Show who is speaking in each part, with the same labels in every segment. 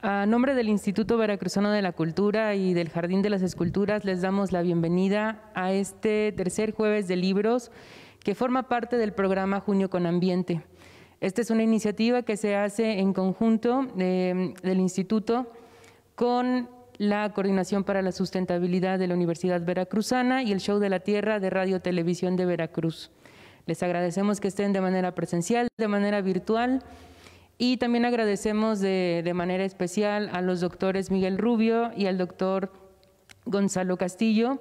Speaker 1: A nombre del Instituto Veracruzano de la Cultura y del Jardín de las Esculturas, les damos la bienvenida a este tercer jueves de libros que forma parte del programa Junio con Ambiente. Esta es una iniciativa que se hace en conjunto del Instituto con la Coordinación para la Sustentabilidad de la Universidad Veracruzana y el Show de la Tierra de Radio Televisión de Veracruz. Les agradecemos que estén de manera presencial, de manera virtual. Y también agradecemos de manera especial a los doctores Miguel Rubio y al doctor Gonzalo Castillo,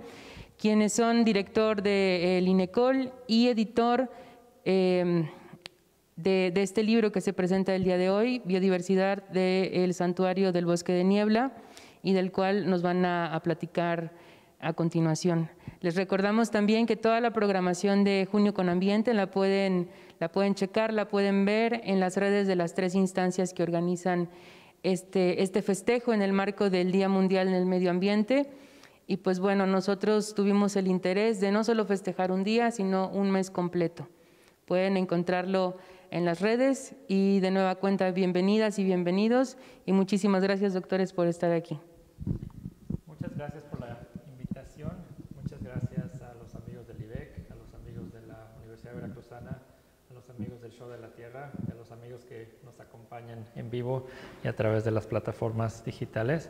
Speaker 1: quienes son director del INECOL y editor de este libro que se presenta el día de hoy, Biodiversidad del Santuario del Bosque de Niebla, y del cual nos van a platicar a continuación. Les recordamos también que toda la programación de Junio con Ambiente la pueden checar, la pueden ver en las redes de las tres instancias que organizan este festejo en el marco del Día Mundial en el Medio Ambiente. Y pues bueno, nosotros tuvimos el interés de no solo festejar un día, sino un mes completo. Pueden encontrarlo en las redes y de nueva cuenta, bienvenidas y bienvenidos. Y muchísimas gracias, doctores, por estar aquí.
Speaker 2: Muchas gracias por la invitación. Muchas gracias a los amigos del IBEC, a los amigos de la Universidad Veracruzana, a los amigos del Show de la Tierra, y a los amigos que nos acompañan en vivo y a través de las plataformas digitales.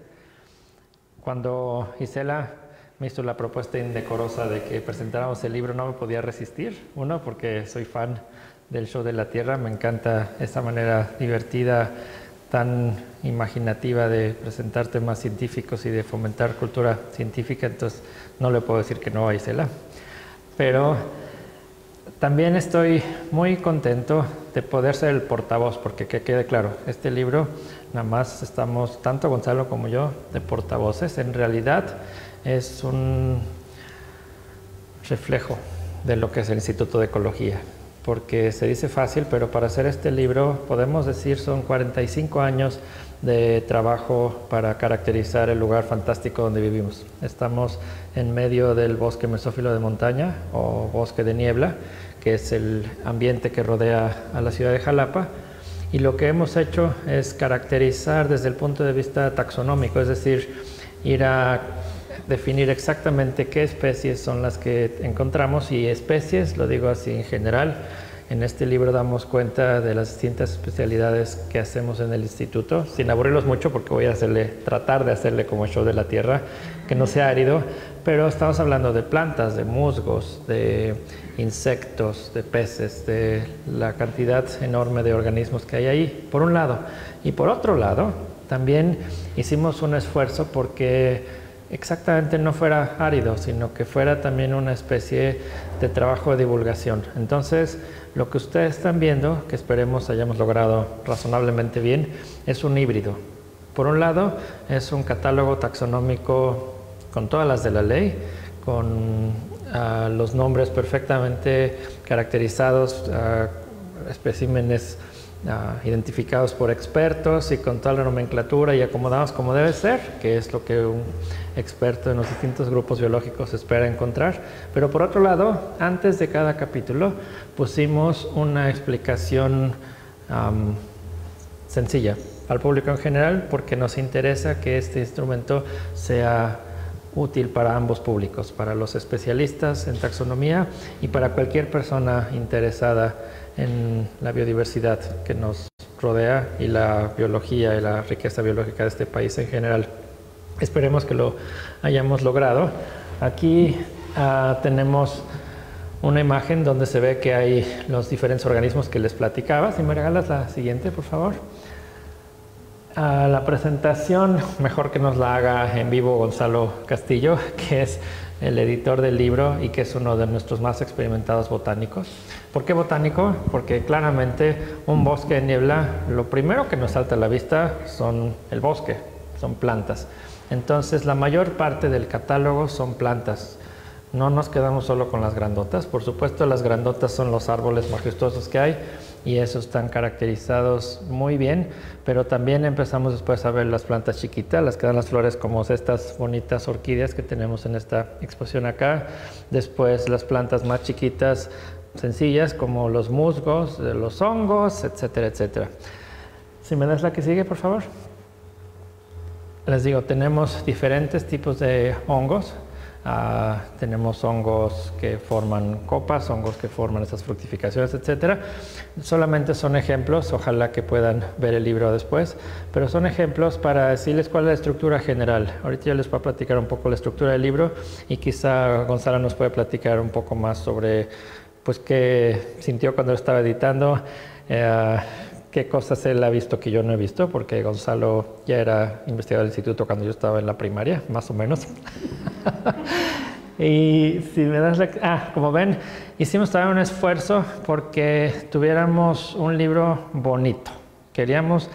Speaker 2: Cuando Isela me hizo la propuesta indecorosa de que presentáramos el libro, no me podía resistir. Uno, porque soy fan del Show de la Tierra, me encanta esa manera divertida, tan imaginativa de presentar temas científicos y de fomentar cultura científica, entonces no le puedo decir que no a Isela. Pero también estoy muy contento de poder ser el portavoz, porque que quede claro, este libro nada más estamos, tanto Gonzalo como yo, de portavoces. En realidad es un reflejo de lo que es el Instituto de Ecología, porque se dice fácil, pero para hacer este libro podemos decir son 45 años de trabajo para caracterizar el lugar fantástico donde vivimos. Estamos en medio del bosque mesófilo de montaña o bosque de niebla, que es el ambiente que rodea a la ciudad de Jalapa, y lo que hemos hecho es caracterizar desde el punto de vista taxonómico, es decir, ir a definir exactamente qué especies son las que encontramos, y especies, lo digo así en general. En este libro damos cuenta de las distintas especialidades que hacemos en el instituto, sin aburrirlos mucho porque voy a tratar de hacerle como el Show de la Tierra, que no sea árido, pero estamos hablando de plantas, de musgos, de insectos, de peces, de la cantidad enorme de organismos que hay ahí, por un lado. Y por otro lado, también hicimos un esfuerzo porque exactamente no fuera árido, sino que fuera también una especie de trabajo de divulgación. Entonces, lo que ustedes están viendo, que esperemos hayamos logrado razonablemente bien, es un híbrido. Por un lado, es un catálogo taxonómico con todas las de la ley, con los nombres perfectamente caracterizados, especímenes identificados por expertos y con toda la nomenclatura y acomodados como debe ser, que es lo que un experto en los distintos grupos biológicos espera encontrar. Pero por otro lado, antes de cada capítulo pusimos una explicación sencilla al público en general, porque nos interesa que este instrumento sea útil para ambos públicos, para los especialistas en taxonomía y para cualquier persona interesada en la biodiversidad que nos rodea y la biología y la riqueza biológica de este país en general. Esperemos que lo hayamos logrado. Aquí tenemos una imagen donde se ve que hay los diferentes organismos que les platicaba. Si me regalas la siguiente, por favor. La presentación, mejor que nos la haga en vivo Gonzalo Castillo, que es el editor del libro y que es uno de nuestros más experimentados botánicos. ¿Por qué botánico? Porque claramente un bosque de niebla, lo primero que nos salta a la vista son el bosque, son plantas. Entonces la mayor parte del catálogo son plantas. No nos quedamos solo con las grandotas. Por supuesto, las grandotas son los árboles majestuosos que hay y esos están caracterizados muy bien, pero también empezamos después a ver las plantas chiquitas, las que dan las flores como estas bonitas orquídeas que tenemos en esta exposición acá. Después las plantas más chiquitas, sencillas, como los musgos, los hongos, etcétera, etcétera. Si me das la que sigue, por favor. les digo, tenemos diferentes tipos de hongos. Tenemos hongos que forman copas, hongos que forman estas fructificaciones, etcétera. Solamente son ejemplos, ojalá que puedan ver el libro después, pero son ejemplos para decirles cuál es la estructura general. Ahorita yo les voy a platicar un poco la estructura del libro y quizá Gonzalo nos puede platicar un poco más sobre pues qué sintió cuando lo estaba editando, qué cosas él ha visto que yo no he visto, porque Gonzalo ya era investigador del instituto cuando yo estaba en la primaria, más o menos. Y si me das como ven, hicimos también un esfuerzo porque tuviéramos un libro bonito. Queríamos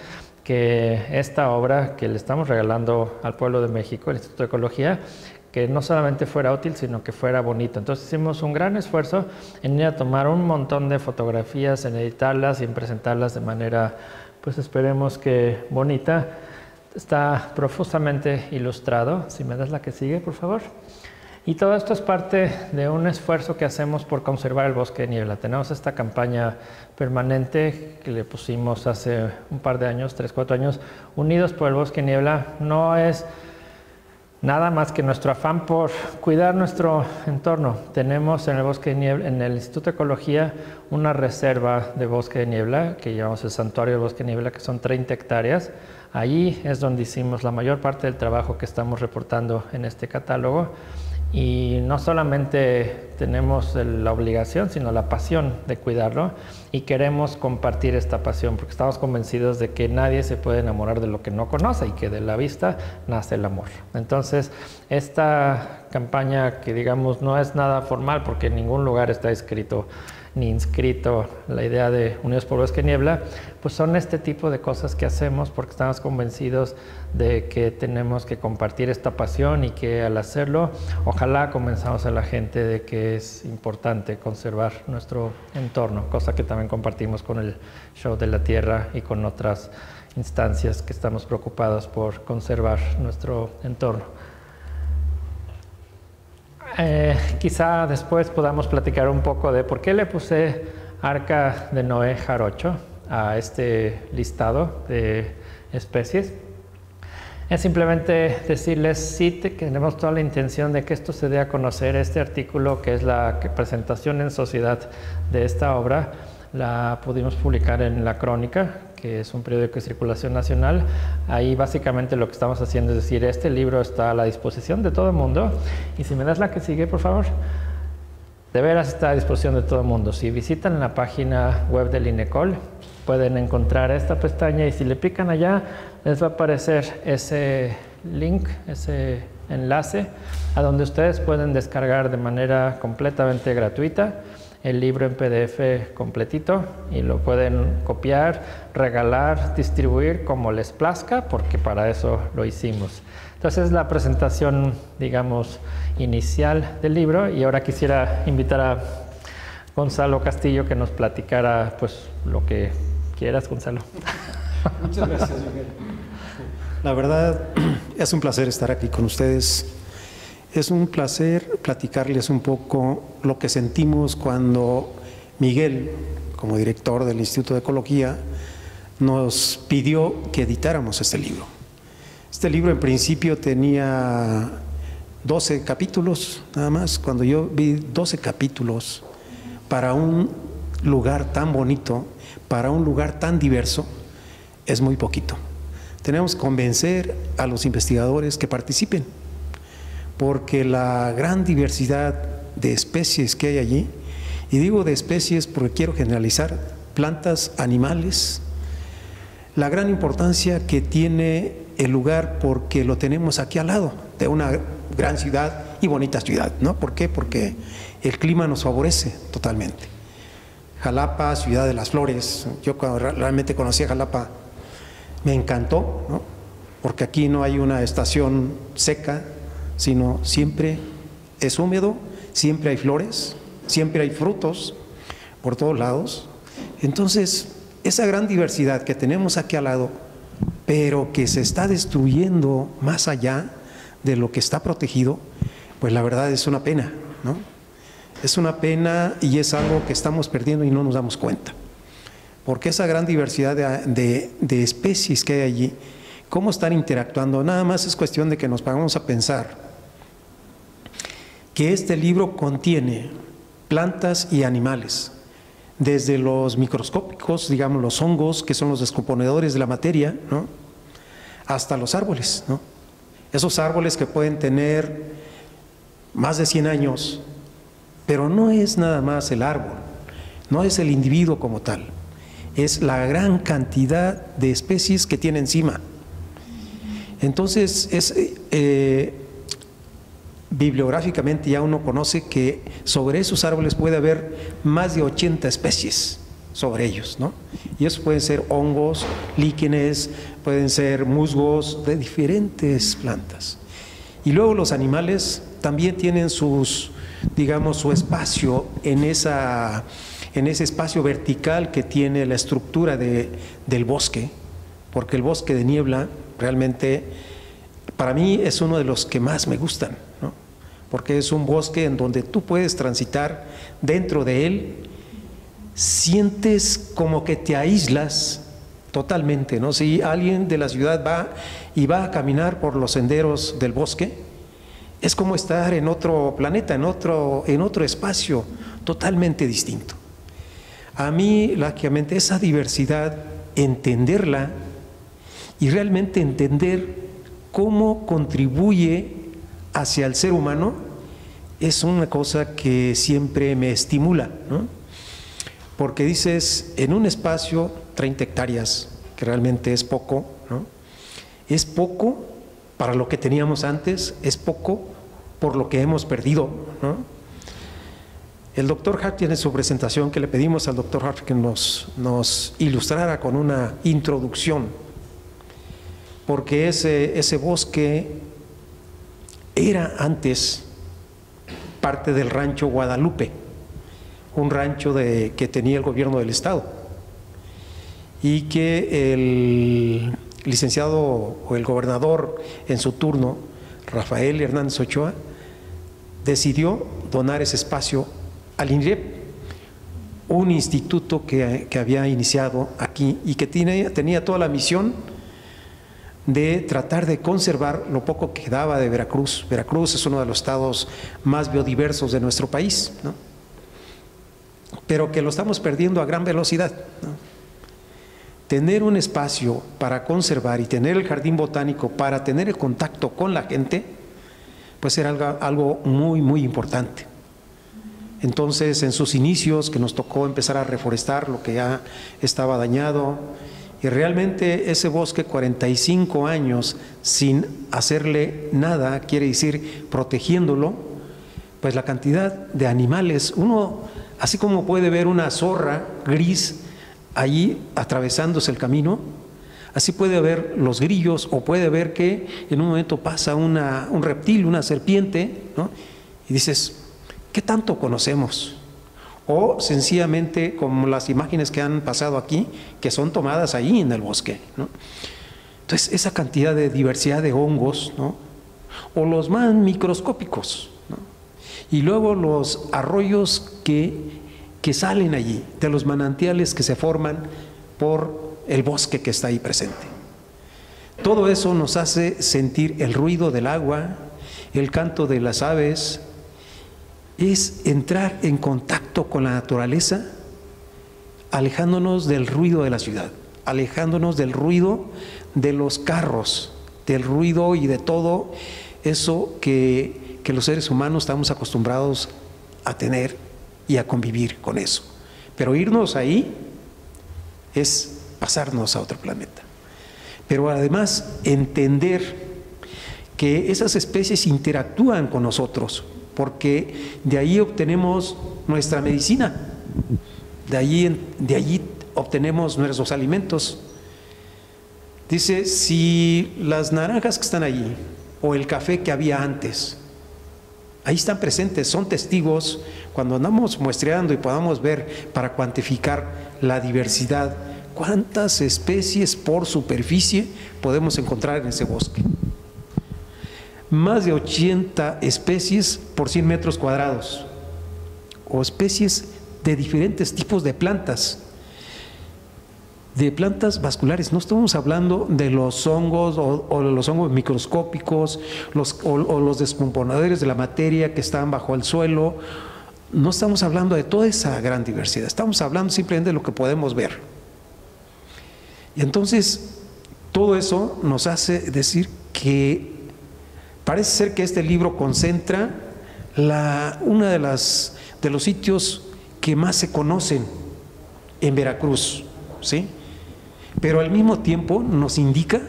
Speaker 2: que esta obra que le estamos regalando al pueblo de México, el Instituto de Ecología, que no solamente fuera útil, sino que fuera bonito. Entonces hicimos un gran esfuerzo en ir a tomar un montón de fotografías, en editarlas y en presentarlas de manera, pues esperemos que bonita. Está profusamente ilustrado. Si me das la que sigue, por favor. Y todo esto es parte de un esfuerzo que hacemos por conservar el bosque de niebla. Tenemos esta campaña permanente que le pusimos hace un par de años, 3, 4 años, Unidos por el Bosque de Niebla. No es nada más que nuestro afán por cuidar nuestro entorno. Tenemos en el Bosque de Niebla, en el Instituto de Ecología, una reserva de bosque de niebla que llamamos el Santuario del Bosque de Niebla, que son 30 hectáreas. Allí es donde hicimos la mayor parte del trabajo que estamos reportando en este catálogo. Y no solamente tenemos la obligación, sino la pasión de cuidarlo, y queremos compartir esta pasión porque estamos convencidos de que nadie se puede enamorar de lo que no conoce y que de la vista nace el amor. Entonces, esta campaña, que digamos no es nada formal porque en ningún lugar está escrito ni inscrito la idea de Unidos por el Bosque de Niebla, pues son este tipo de cosas que hacemos porque estamos convencidos de que tenemos que compartir esta pasión y que al hacerlo, ojalá convenzamos a la gente de que es importante conservar nuestro entorno, cosa que también compartimos con el Show de la Tierra y con otras instancias que estamos preocupados por conservar nuestro entorno. Quizá después podamos platicar un poco de por qué le puse Arca de Noé jarocho a este listado de especies. Es simplemente decirles, sí, tenemos toda la intención de que esto se dé a conocer. Este artículo, que es la presentación en sociedad de esta obra, la pudimos publicar en La Crónica, que es un periódico de circulación nacional. Ahí básicamente lo que estamos haciendo es decir, este libro está a la disposición de todo el mundo. Y si me das la que sigue, por favor. De veras está a disposición de todo el mundo. Si visitan la página web del INECOL, pueden encontrar esta pestaña y si le pican allá, les va a aparecer ese link, ese enlace, a donde ustedes pueden descargar de manera completamente gratuita el libro en PDF completito y lo pueden copiar, regalar, distribuir como les plazca, porque para eso lo hicimos. Entonces, la presentación, digamos, inicial del libro, y ahora quisiera invitar a Gonzalo Castillo que nos platicara pues lo que quieras, Gonzalo.
Speaker 3: Muchas gracias, Miguel. La verdad, es un placer estar aquí con ustedes. Es un placer platicarles un poco lo que sentimos cuando Miguel, como director del Instituto de Ecología, nos pidió que editáramos este libro. Este libro en principio tenía 12 capítulos, nada más. Cuando yo vi 12 capítulos para un lugar tan bonito, para un lugar tan diverso, es muy poquito. Tenemos que convencer a los investigadores que participen, porque la gran diversidad de especies que hay allí, y digo de especies porque quiero generalizar, plantas, animales, la gran importancia que tiene el lugar porque lo tenemos aquí al lado de una gran ciudad y bonita ciudad, ¿no? ¿Por qué? Porque el clima nos favorece totalmente. Jalapa, ciudad de las flores, yo cuando realmente conocí a Jalapa me encantó, ¿no? Porque aquí no hay una estación seca, sino siempre es húmedo, siempre hay flores, siempre hay frutos por todos lados. Entonces, esa gran diversidad que tenemos aquí al lado, pero que se está destruyendo más allá de lo que está protegido, pues la verdad es una pena, ¿no? Es una pena y es algo que estamos perdiendo y no nos damos cuenta. Porque esa gran diversidad de especies que hay allí, cómo están interactuando. Nada más es cuestión de que nos pongamos a pensar que este libro contiene plantas y animales, desde los microscópicos, digamos los hongos, que son los descomponedores de la materia, ¿no?, hasta los árboles, ¿no? Esos árboles que pueden tener más de 100 años, pero no es nada más el árbol, no es el individuo como tal, es la gran cantidad de especies que tiene encima. Entonces, bibliográficamente ya uno conoce que sobre esos árboles puede haber más de 80 especies sobre ellos, ¿no? Y eso pueden ser hongos, líquenes, pueden ser musgos de diferentes plantas. Y luego los animales también tienen sus, digamos, su espacio en ese espacio vertical que tiene la estructura del bosque, porque el bosque de niebla realmente para mí es uno de los que más me gustan, ¿no? Porque es un bosque en donde tú puedes transitar dentro de él, sientes como que te aíslas totalmente, ¿no? Si alguien de la ciudad va a caminar por los senderos del bosque, es como estar en otro planeta, en otro espacio totalmente distinto. A mí, lógicamente, esa diversidad, entenderla y realmente entender cómo contribuye hacia el ser humano, es una cosa que siempre me estimula, ¿no? Porque dices, en un espacio, 30 hectáreas, que realmente es poco, ¿no? Es poco para lo que teníamos antes, es poco por lo que hemos perdido, ¿no? El doctor Hart tiene su presentación, que le pedimos al doctor Hart que nos ilustrara con una introducción, porque ese bosque era antes parte del rancho Guadalupe, un rancho que tenía el gobierno del estado, y que el licenciado o el gobernador en su turno, Rafael Hernández Ochoa, decidió donar ese espacio al INREP, un instituto que había iniciado aquí y que tenía toda la misión de tratar de conservar lo poco que quedaba de Veracruz. Veracruz es uno de los estados más biodiversos de nuestro país, ¿no? Pero que lo estamos perdiendo a gran velocidad, ¿no? Tener un espacio para conservar y tener el jardín botánico para tener el contacto con la gente, pues era algo muy, muy importante. Entonces, en sus inicios, que nos tocó empezar a reforestar lo que ya estaba dañado, y realmente ese bosque, 45 años sin hacerle nada, quiere decir protegiéndolo, pues la cantidad de animales, uno, así como puede ver una zorra gris allí atravesándose el camino, así puede ver los grillos, o puede ver que en un momento pasa un reptil, una serpiente, ¿no? Y dices, ¿qué tanto conocemos? O sencillamente como las imágenes que han pasado aquí, que son tomadas ahí en el bosque, ¿no? Entonces, esa cantidad de diversidad de hongos, ¿no? O los más microscópicos, ¿no? Y luego los arroyos que salen allí, de los manantiales que se forman por el bosque que está ahí presente. Todo eso nos hace sentir el ruido del agua, el canto de las aves. Es entrar en contacto con la naturaleza, alejándonos del ruido de la ciudad, alejándonos del ruido de los carros, del ruido y de todo eso que los seres humanos estamos acostumbrados a tener y a convivir con eso. Pero irnos ahí es pasarnos a otro planeta. Pero además entender que esas especies interactúan con nosotros, porque de ahí obtenemos nuestra medicina, de allí obtenemos nuestros alimentos. Dice, si las naranjas que están allí, o el café que había antes, ahí están presentes, son testigos, cuando andamos muestreando y podamos ver para cuantificar la diversidad, cuántas especies por superficie podemos encontrar en ese bosque. Más de 80 especies por 100 metros cuadrados, o especies de diferentes tipos de plantas. de plantas vasculares. No estamos hablando de los hongos o de los hongos microscópicos, o los descomponedores de la materia que están bajo el suelo. No estamos hablando de toda esa gran diversidad, estamos hablando simplemente de lo que podemos ver. Y entonces, todo eso nos hace decir que parece ser que este libro concentra uno de los sitios que más se conocen en Veracruz, ¿sí? Pero al mismo tiempo nos indica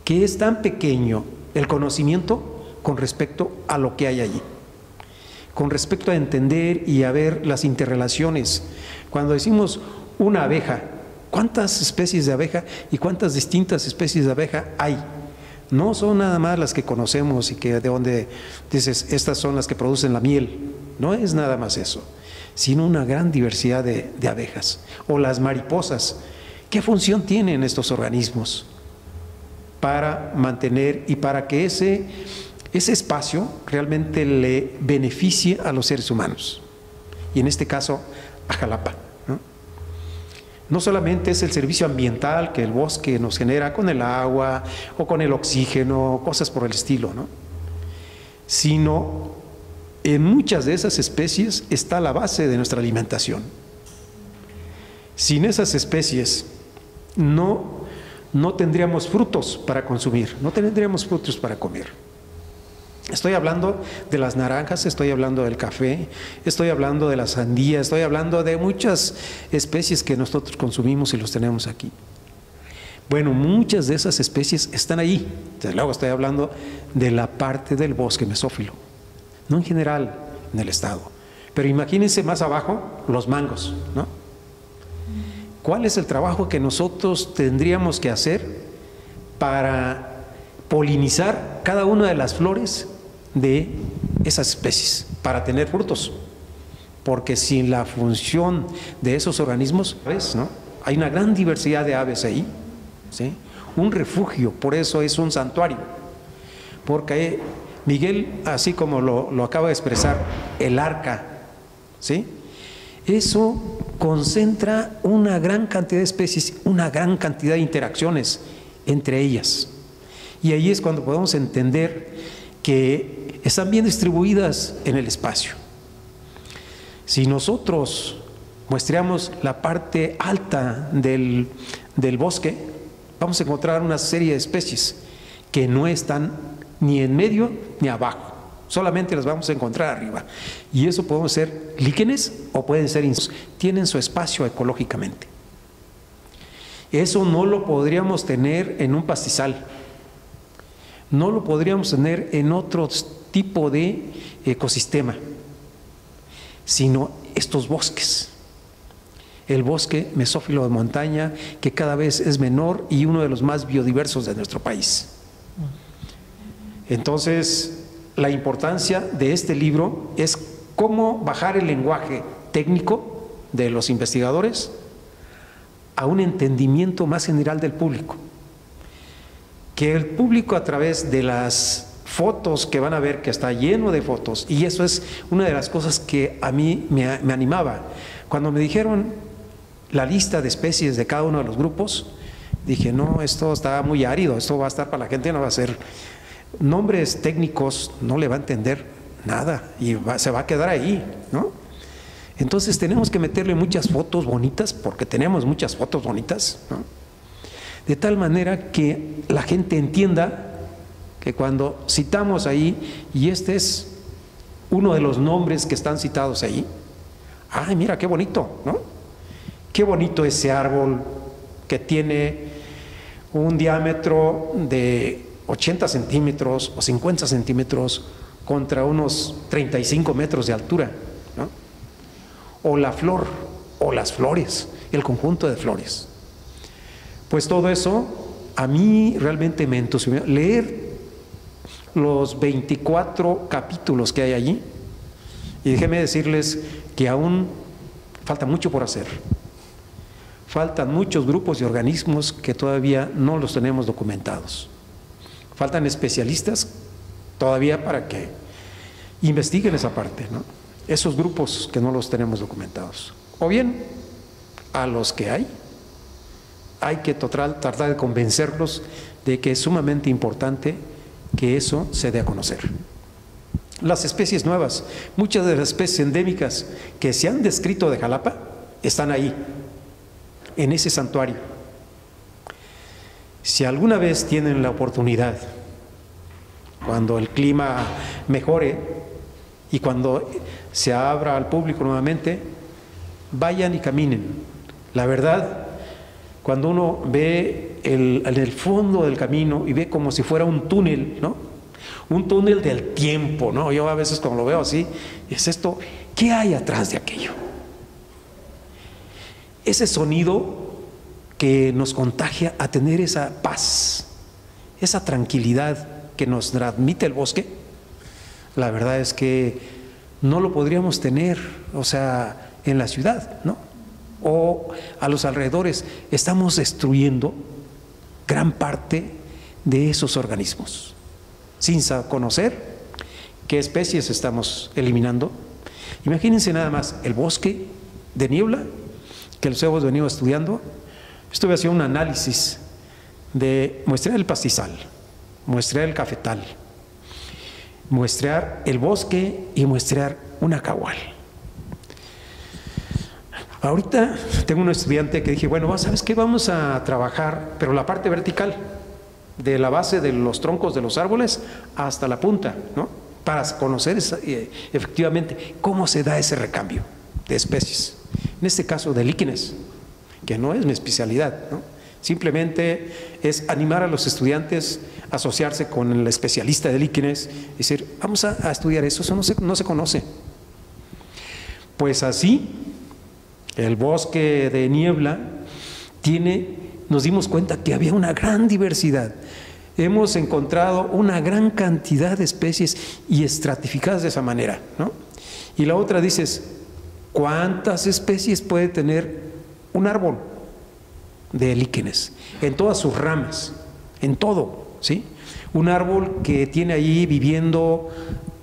Speaker 3: que es tan pequeño el conocimiento con respecto a lo que hay allí, con respecto a entender y a ver las interrelaciones. Cuando decimos una abeja, ¿cuántas especies de abeja y cuántas distintas especies de abeja hay? No son nada más las que conocemos y que de donde dices, estas son las que producen la miel. No es nada más eso, sino una gran diversidad de abejas. O las mariposas. ¿Qué función tienen estos organismos para mantener y para que ese espacio realmente le beneficie a los seres humanos? Y en este caso, a Jalapa, ¿no? No solamente es el servicio ambiental que el bosque nos genera con el agua o con el oxígeno, cosas por el estilo, ¿no? Sino en muchas de esas especies está la base de nuestra alimentación. Sin esas especies no tendríamos frutos para consumir, no tendríamos frutos para comer. Estoy hablando de las naranjas, estoy hablando del café, estoy hablando de la sandía, estoy hablando de muchas especies que nosotros consumimos y los tenemos aquí. Bueno, muchas de esas especies están ahí. Desde luego estoy hablando de la parte del bosque mesófilo, no en general en el estado. Pero imagínense más abajo los mangos, ¿no? ¿Cuál es el trabajo que nosotros tendríamos que hacer para polinizar cada una de las flores de esas especies, para tener frutos? Porque sin la función de esos organismos, ¿no? Hay una gran diversidad de aves ahí, ¿sí? Un refugio, por eso es un santuario. Porque Miguel, así como lo acaba de expresar, el arca, ¿sí? Eso concentra una gran cantidad de especies, una gran cantidad de interacciones entre ellas. Y ahí es cuando podemos entender que están bien distribuidas en el espacio. Si nosotros muestreamos la parte alta del bosque, vamos a encontrar una serie de especies que no están ni en medio ni abajo. Solamente las vamos a encontrar arriba. Y eso podemos ser líquenes o pueden ser insectos. Tienen su espacio ecológicamente. Eso no lo podríamos tener en un pastizal. No lo podríamos tener en otro tipo de ecosistema, sino estos bosques. El bosque mesófilo de montaña, que cada vez es menor y uno de los más biodiversos de nuestro país. Entonces, la importancia de este libro es cómo bajar el lenguaje técnico de los investigadores a un entendimiento más general del público. Que el público, a través de las fotos que van a ver, que está lleno de fotos, y eso es una de las cosas que a mí me animaba. Cuando me dijeron la lista de especies de cada uno de los grupos, dije, no, esto está muy árido, esto va a estar para la gente, no va a ser nombres técnicos, no le va a entender nada y se va a quedar ahí, ¿no? Entonces tenemos que meterle muchas fotos bonitas, porque tenemos muchas fotos bonitas, ¿no? De tal manera que la gente entienda que cuando citamos ahí, y este es uno de los nombres que están citados ahí, ¡ay, mira qué bonito!, ¿no? Qué bonito ese árbol que tiene un diámetro de 80 centímetros o 50 centímetros contra unos 35 metros de altura, ¿no? O la flor, o las flores, el conjunto de flores. Pues todo eso a mí realmente me entusiasmó. Leer los 24 capítulos que hay allí, y déjenme decirles que aún falta mucho por hacer. Faltan muchos grupos y organismos que todavía no los tenemos documentados. Faltan especialistas todavía para que investiguen esa parte, ¿no? Esos grupos que no los tenemos documentados. O bien, a los que hay, hay que tratar de convencerlos de que es sumamente importante que eso se dé a conocer. Las especies nuevas, muchas de las especies endémicas que se han descrito de Jalapa, están ahí, en ese santuario. Si alguna vez tienen la oportunidad, cuando el clima mejore y cuando se abra al público nuevamente, vayan y caminen. La verdad, cuando uno ve en el fondo del camino y ve como si fuera un túnel, ¿no? Un túnel del tiempo, ¿no? Yo a veces cuando lo veo así, es esto, ¿qué hay atrás de aquello? Ese sonido que nos contagia a tener esa paz, esa tranquilidad que nos transmite el bosque, la verdad es que no lo podríamos tener, o sea, en la ciudad, ¿no? O a los alrededores. Estamos destruyendo gran parte de esos organismos, sin conocer qué especies estamos eliminando. Imagínense nada más el bosque de niebla que los hemos venido estudiando. Estuve haciendo un análisis de muestrear el pastizal, muestrear el cafetal, muestrear el bosque y muestrear un acahual. Ahorita tengo un estudiante que dije, bueno, ¿sabes qué? Vamos a trabajar, pero la parte vertical, de la base de los troncos de los árboles hasta la punta, ¿no? Para conocer efectivamente cómo se da ese recambio de especies. En este caso de líquenes, que no es mi especialidad, ¿no? Simplemente es animar a los estudiantes a asociarse con el especialista de líquenes y decir, vamos a estudiar eso no se conoce. Pues así, el bosque de niebla nos dimos cuenta que había una gran diversidad. Hemos encontrado una gran cantidad de especies y estratificadas de esa manera, ¿no? Y la otra dices, ¿cuántas especies puede tener un árbol de líquenes? En todas sus ramas, en todo, ¿sí? Un árbol que tiene ahí viviendo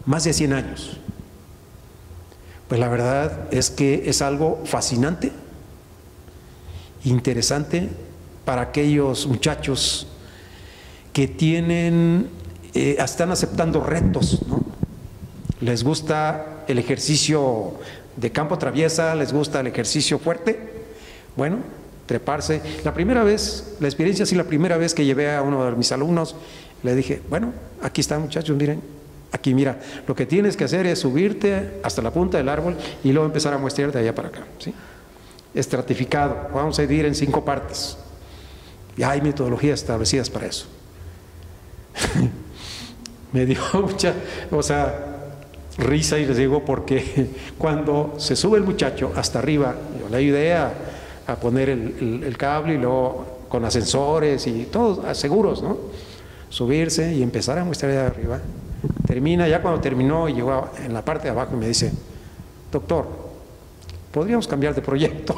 Speaker 3: más de 100 años. Pues la verdad es que es algo fascinante, interesante para aquellos muchachos que están aceptando retos, ¿no? Les gusta el ejercicio de campo traviesa, les gusta el ejercicio fuerte. Bueno, treparse. La experiencia sí, la primera vez que llevé a uno de mis alumnos, le dije, bueno, aquí están muchachos, miren, aquí mira, lo que tienes que hacer es subirte hasta la punta del árbol y luego empezar a muestrear de allá para acá, ¿sí? Estratificado, vamos a dividir en 5 partes. Ya hay metodologías establecidas para eso. Me dio mucha, risa, y les digo, porque cuando se sube el muchacho hasta arriba, yo le ayudé a poner el cable y luego con ascensores y todos seguros, ¿no? Subirse y empezar a muestrar de arriba. Ya cuando terminó y llegó en la parte de abajo y me dice, doctor, podríamos cambiar de proyecto.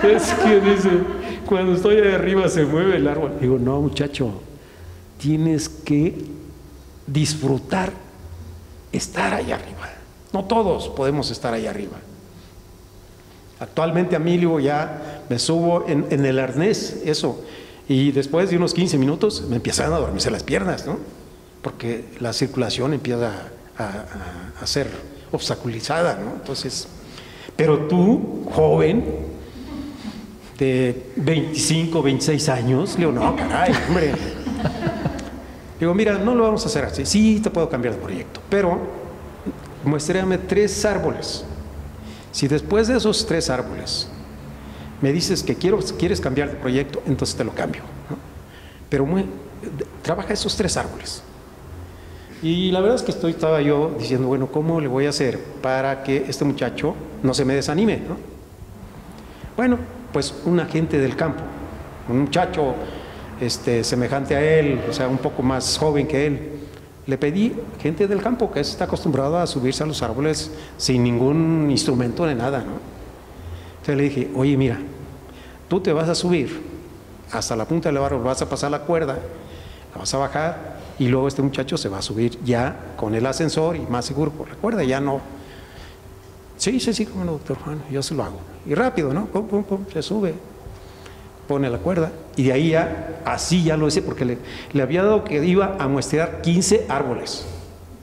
Speaker 3: Es que dice, cuando estoy ahí arriba se mueve el árbol. Digo, no muchacho, tienes que disfrutar estar ahí arriba. No todos podemos estar ahí arriba. Actualmente a mí, digo, ya me subo en el arnés, eso, y después de unos 15 minutos me empiezan a dormirse las piernas, ¿no? Porque la circulación empieza a ser obstaculizada, ¿no? Entonces, pero tú, joven, de 25, 26 años, le digo, no, caray, hombre. Digo, mira, no lo vamos a hacer así. Sí, te puedo cambiar de proyecto, pero muéstrame 3 árboles. Si después de esos 3 árboles me dices que quieres cambiar de proyecto, entonces te lo cambio, ¿no? Pero trabaja esos 3 árboles. Y la verdad es que estaba yo diciendo, bueno, ¿cómo le voy a hacer para que este muchacho no se me desanime, ¿no? Bueno, pues un agente del campo, un muchacho semejante a él, o sea, un poco más joven que él, le pedí gente del campo que está acostumbrado a subirse a los árboles sin ningún instrumento de nada, ¿no? Entonces le dije, oye, mira, tú te vas a subir hasta la punta del árbol, vas a pasar la cuerda, la vas a bajar y luego este muchacho se va a subir ya con el ascensor y más seguro por la cuerda, ya no Sí, sí, sí, cómo no, doctor Juan, yo se lo hago. Y rápido, ¿no? Pum, pum, pum, se sube, pone la cuerda, y de ahí ya, así ya lo hice, porque le había dado que iba a muestrear 15 árboles,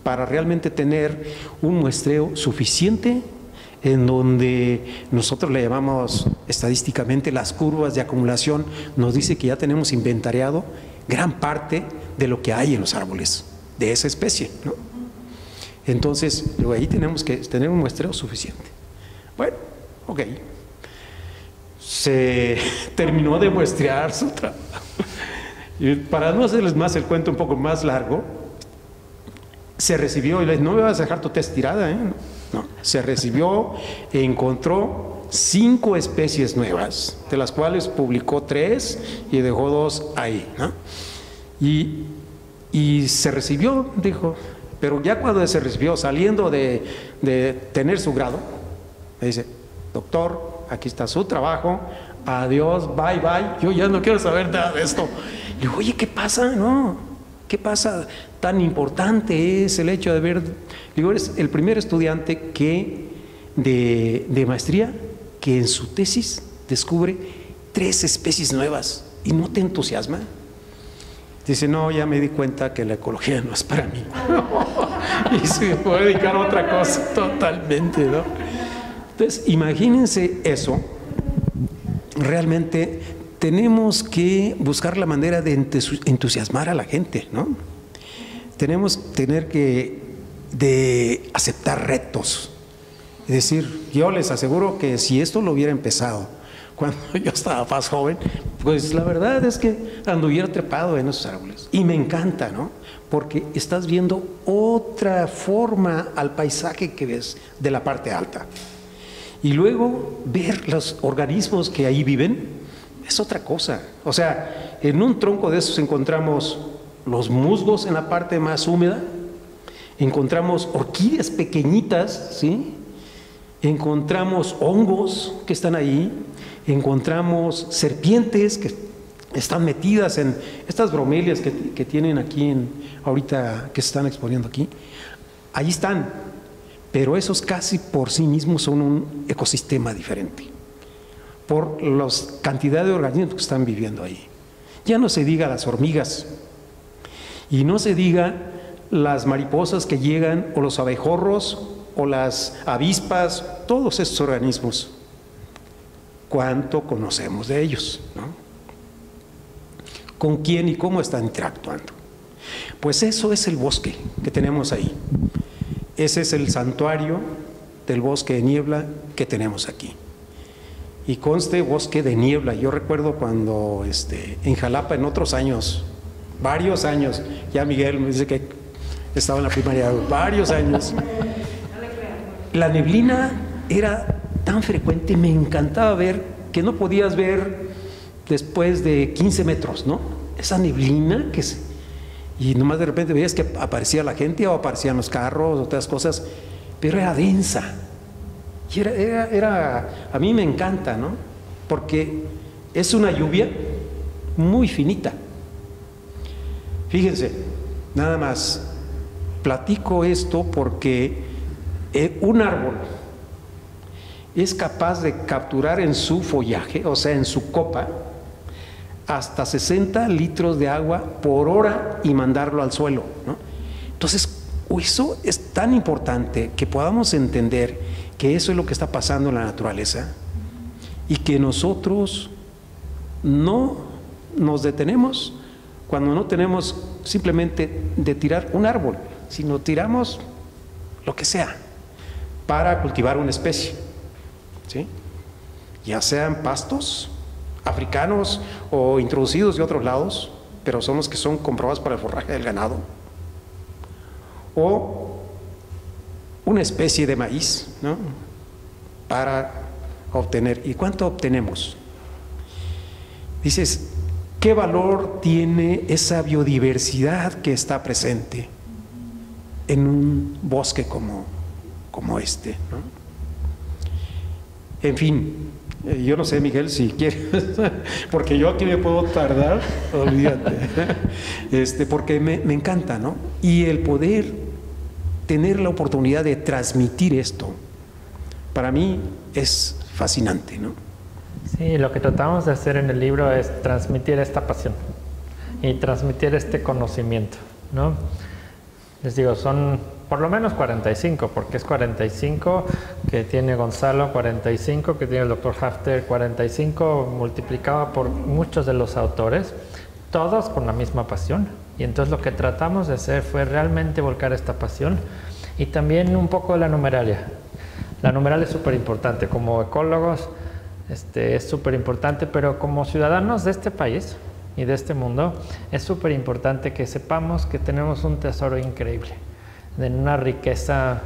Speaker 3: para realmente tener un muestreo suficiente, en donde nosotros le llamamos estadísticamente las curvas de acumulación, nos dice que ya tenemos inventariado gran parte de lo que hay en los árboles de esa especie, ¿no? Entonces, luego ahí tenemos que tener un muestreo suficiente. Bueno, ok. Se terminó de muestrear su trabajo. Y para no hacerles más el cuento un poco más largo, se recibió, y le dije, no me vas a dejar tu test tirada, ¿eh? No, se recibió e encontró 5 especies nuevas, de las cuales publicó 3 y dejó 2 ahí, ¿no? Y se recibió, dijo, pero ya cuando se recibió, saliendo de tener su grado, me dice, doctor, aquí está su trabajo, adiós, bye, bye, yo ya no quiero saber nada de esto. Le digo, oye, ¿qué pasa? No, ¿qué pasa? Tan importante es el hecho de ver, digo, eres el primer estudiante que de maestría que en su tesis descubre 3 especies nuevas y no te entusiasma. Dice, no, ya me di cuenta que la ecología no es para mí. Y se puede dedicar a otra cosa totalmente, ¿no? Entonces, imagínense eso. Realmente tenemos que buscar la manera de entusiasmar a la gente, ¿no? Tenemos que tener de aceptar retos. Es decir, yo les aseguro que si esto lo hubiera empezado cuando yo estaba más joven, pues la verdad es que anduviera trepado en esos árboles. Y me encanta, ¿no? Porque estás viendo otra forma al paisaje que ves de la parte alta. Y luego ver los organismos que ahí viven es otra cosa. O sea, en un tronco de esos encontramos los musgos en la parte más húmeda, encontramos orquídeas pequeñitas, ¿sí? Encontramos hongos que están ahí, encontramos serpientes que están metidas en estas bromelias que tienen aquí ahorita, que se están exponiendo aquí. Ahí están, pero esos casi por sí mismos son un ecosistema diferente, por la cantidad de organismos que están viviendo ahí. Ya no se diga las hormigas, y no se diga las mariposas que llegan, o los abejorros, o las avispas, todos estos organismos. ¿Cuánto conocemos de ellos, ¿no? ¿Con quién y cómo están interactuando? Pues eso es el bosque que tenemos ahí. Ese es el santuario del bosque de niebla que tenemos aquí. Y conste bosque de niebla. Yo recuerdo cuando en Jalapa, en otros años, varios años, ya Miguel me dice que estaba en la primaria, varios años, la neblina era tan frecuente, me encantaba ver que no podías ver después de 15 metros, ¿no? Esa neblina y nomás de repente veías que aparecía la gente o aparecían los carros, otras cosas, pero era densa. Y a mí me encanta, ¿no? Porque es una lluvia muy finita. Fíjense, nada más, platico esto porque un árbol es capaz de capturar en su follaje, o sea, en su copa, hasta 60 litros de agua por hora y mandarlo al suelo, ¿no? Entonces, eso es tan importante que podamos entender que eso es lo que está pasando en la naturaleza y que nosotros no nos detenemos cuando no tenemos simplemente de tirar un árbol, sino tiramos lo que sea para cultivar una especie, ¿sí? Ya sean pastos africanos o introducidos de otros lados, pero son los que son comprobados para el forraje del ganado, o una especie de maíz, ¿no? Para obtener. ¿Y cuánto obtenemos? Dices, ¿qué valor tiene esa biodiversidad que está presente en un bosque como este, ¿no? En fin, yo no sé, Miguel, si quieres, porque yo aquí me puedo tardar, olvídate, porque me encanta, ¿no? Y el poder tener la oportunidad de transmitir esto para mí es fascinante, ¿no?
Speaker 2: Sí, lo que tratamos de hacer en el libro es transmitir esta pasión y transmitir este conocimiento, ¿no? Les digo, son por lo menos 45, porque es 45 que tiene Gonzalo, 45 que tiene el doctor Hafter, 45 multiplicado por muchos de los autores, todos con la misma pasión. Y entonces lo que tratamos de hacer fue realmente volcar esta pasión y también un poco de la numeralia. La numeralia es súper importante, como ecólogos es súper importante, pero como ciudadanos de este país y de este mundo, es súper importante que sepamos que tenemos un tesoro increíble, de una riqueza,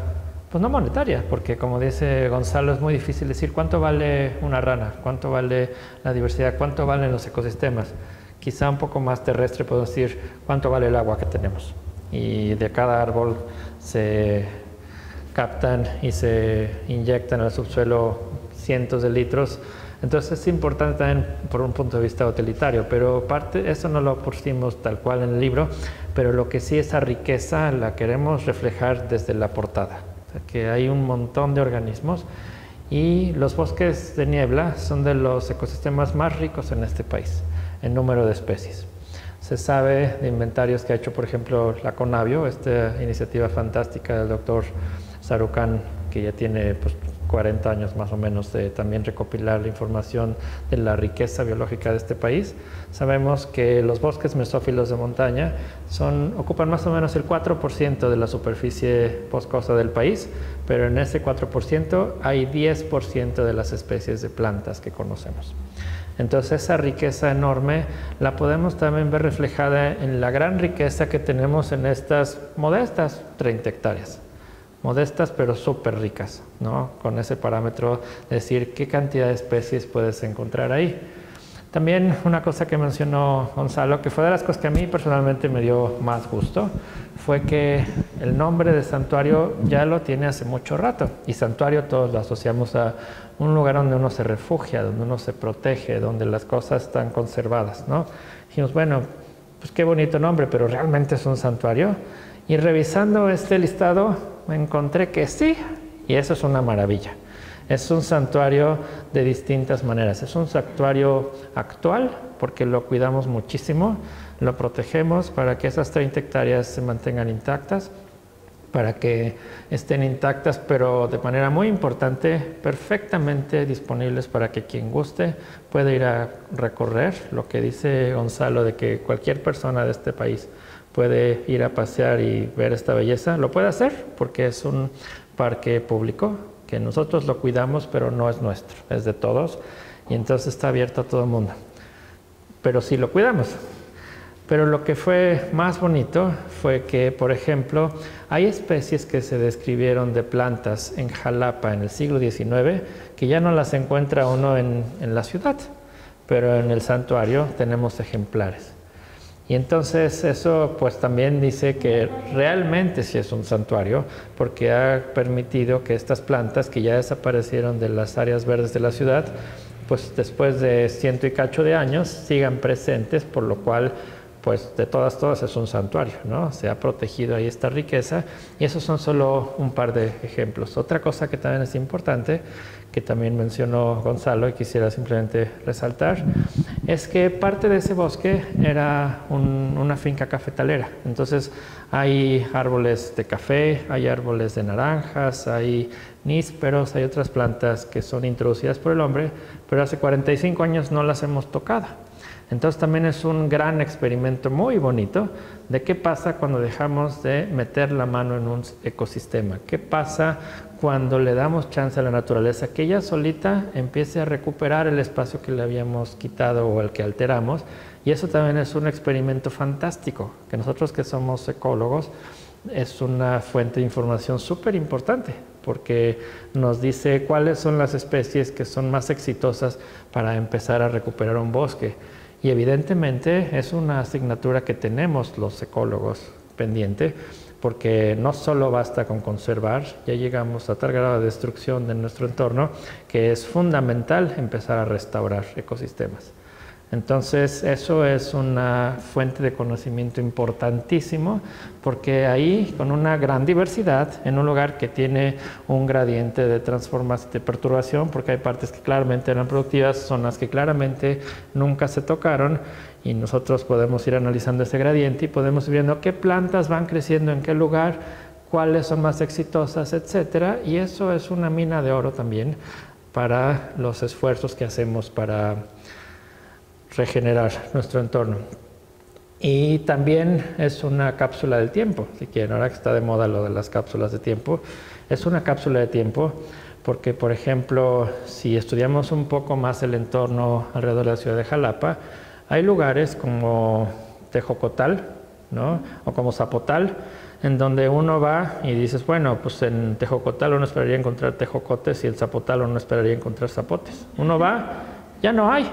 Speaker 2: pues no monetaria, porque como dice Gonzalo, es muy difícil decir cuánto vale una rana, cuánto vale la diversidad, cuánto valen los ecosistemas. Quizá un poco más terrestre podemos decir cuánto vale el agua que tenemos. Y de cada árbol se captan y se inyectan al subsuelo cientos de litros. Entonces es importante también por un punto de vista utilitario, pero eso no lo pusimos tal cual en el libro, pero lo que sí, esa riqueza la queremos reflejar desde la portada. O sea, que hay un montón de organismos y los bosques de niebla son de los ecosistemas más ricos en este país en número de especies. Se sabe de inventarios que ha hecho, por ejemplo, la Conavio, esta iniciativa fantástica del doctor Sarucán, que ya tiene 40 años más o menos de también recopilar la información de la riqueza biológica de este país. Sabemos que los bosques mesófilos de montaña ocupan más o menos el 4% de la superficie boscosa del país, pero en ese 4% hay 10% de las especies de plantas que conocemos. Entonces esa riqueza enorme la podemos también ver reflejada en la gran riqueza que tenemos en estas modestas 30 hectáreas. Modestas pero súper ricas, ¿no? Con ese parámetro de decir qué cantidad de especies puedes encontrar ahí. También una cosa que mencionó Gonzalo, que fue de las cosas que a mí personalmente me dio más gusto, fue que el nombre de santuario ya lo tiene hace mucho rato. Y santuario todos lo asociamos a un lugar donde uno se refugia, donde uno se protege, donde las cosas están conservadas, ¿no? Dijimos, bueno, pues qué bonito nombre, pero ¿realmente es un santuario? Y revisando este listado me encontré que sí, y eso es una maravilla. Es un santuario de distintas maneras. Es un santuario actual porque lo cuidamos muchísimo, lo protegemos para que esas 30 hectáreas se mantengan intactas, para que estén intactas, pero de manera muy importante, perfectamente disponibles para que quien guste pueda ir a recorrer. Lo que dice Gonzalo de que cualquier persona de este país puede ir a pasear y ver esta belleza, lo puede hacer porque es un parque público que nosotros lo cuidamos, pero no es nuestro, es de todos, y entonces está abierto a todo el mundo. Pero sí lo cuidamos. Pero lo que fue más bonito fue que, por ejemplo, hay especies que se describieron de plantas en Jalapa en el siglo XIX que ya no las encuentra uno en la ciudad, pero en el santuario tenemos ejemplares. Y entonces eso pues también dice que realmente sí es un santuario porque ha permitido que estas plantas que ya desaparecieron de las áreas verdes de la ciudad, pues después de 100 y cacho de años sigan presentes, por lo cual pues de todas es un santuario, ¿no? Se ha protegido ahí esta riqueza y esos son solo un par de ejemplos. Otra cosa que también es importante, que también mencionó Gonzalo y quisiera simplemente resaltar, es que parte de ese bosque era una finca cafetalera. Entonces hay árboles de café, hay árboles de naranjas, hay nísperos, hay otras plantas que son introducidas por el hombre, pero hace 45 años no las hemos tocado. Entonces también es un gran experimento muy bonito de qué pasa cuando dejamos de meter la mano en un ecosistema. ¿Qué pasa cuando le damos chance a la naturaleza que ella solita empiece a recuperar el espacio que le habíamos quitado o el que alteramos? Y eso también es un experimento fantástico, que nosotros que somos ecólogos es una fuente de información súper importante, porque nos dice cuáles son las especies que son más exitosas para empezar a recuperar un bosque. Y evidentemente es una asignatura que tenemos los ecólogos pendiente, porque no solo basta con conservar, ya llegamos a tal grado de destrucción de nuestro entorno que es fundamental empezar a restaurar ecosistemas. Entonces, eso es una fuente de conocimiento importantísimo, porque ahí, con una gran diversidad, en un lugar que tiene un gradiente de transformación, de perturbación, porque hay partes que claramente eran productivas, zonas que claramente nunca se tocaron, y nosotros podemos ir analizando ese gradiente y podemos ir viendo qué plantas van creciendo en qué lugar, cuáles son más exitosas, etcétera, y eso es una mina de oro también para los esfuerzos que hacemos para regenerar nuestro entorno. Y también es una cápsula del tiempo, si quieren, ahora que está de moda lo de las cápsulas de tiempo, es una cápsula de tiempo porque, por ejemplo, si estudiamos un poco más el entorno alrededor de la ciudad de Jalapa, hay lugares como Tejocotal, ¿no? O como Zapotal, en donde uno va y dices, bueno, pues en Tejocotal uno esperaría encontrar tejocotes y en Zapotal uno esperaría encontrar zapotes. Uno va, ya no hay.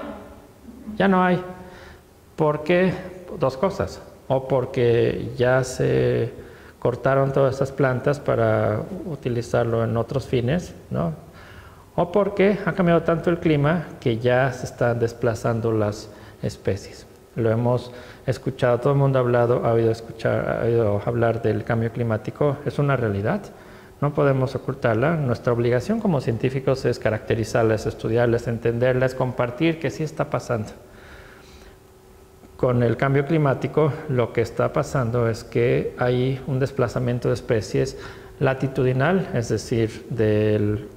Speaker 2: Porque dos cosas, o porque ya se cortaron todas estas plantas para utilizarlo en otros fines, ¿no? O porque ha cambiado tanto el clima que ya se están desplazando las especies. Lo hemos escuchado, todo el mundo ha oído hablar del cambio climático, es una realidad. No podemos ocultarla. Nuestra obligación como científicos es caracterizarlas, estudiarlas, entenderlas, compartir que sí está pasando. Con el cambio climático, lo que está pasando es que hay un desplazamiento de especies latitudinal, es decir, del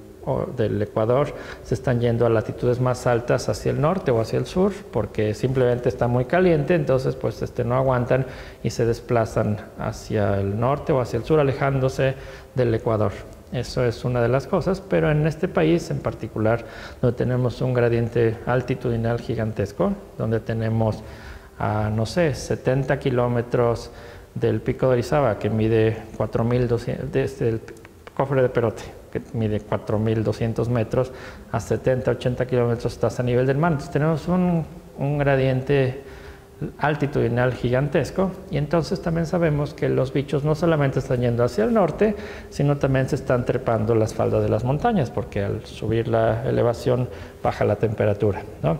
Speaker 2: Ecuador se están yendo a latitudes más altas hacia el norte o hacia el sur, porque simplemente está muy caliente, entonces pues no aguantan y se desplazan hacia el norte o hacia el sur, alejándose del Ecuador. Eso es una de las cosas, pero en este país en particular, donde tenemos un gradiente altitudinal gigantesco, donde tenemos, no sé, 70 kilómetros del Pico de Orizaba, que mide 4.200, desde el Cofre de Perote, que mide 4.200 metros, a 70, 80 kilómetros estás a nivel del mar. Entonces tenemos un gradiente altitudinal gigantesco, y entonces también sabemos que los bichos no solamente están yendo hacia el norte, sino también se están trepando las faldas de las montañas, porque al subir la elevación baja la temperatura, ¿no?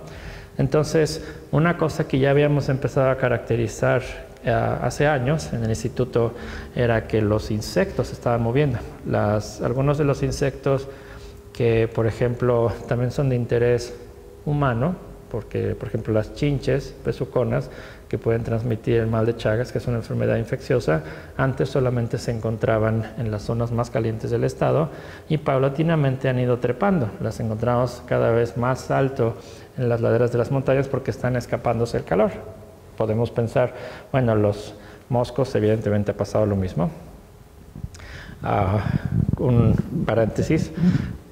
Speaker 2: Entonces, una cosa que ya habíamos empezado a caracterizar hace años en el instituto era que los insectos se estaban moviendo. Algunos de los insectos que, por ejemplo, también son de interés humano, porque, por ejemplo, las chinches besuconas, que pueden transmitir el mal de Chagas, que es una enfermedad infecciosa, antes solamente se encontraban en las zonas más calientes del estado y paulatinamente han ido trepando. Las encontramos cada vez más alto en las laderas de las montañas porque están escapándose el calor. Podemos pensar, bueno, los moscos evidentemente ha pasado lo mismo. Un paréntesis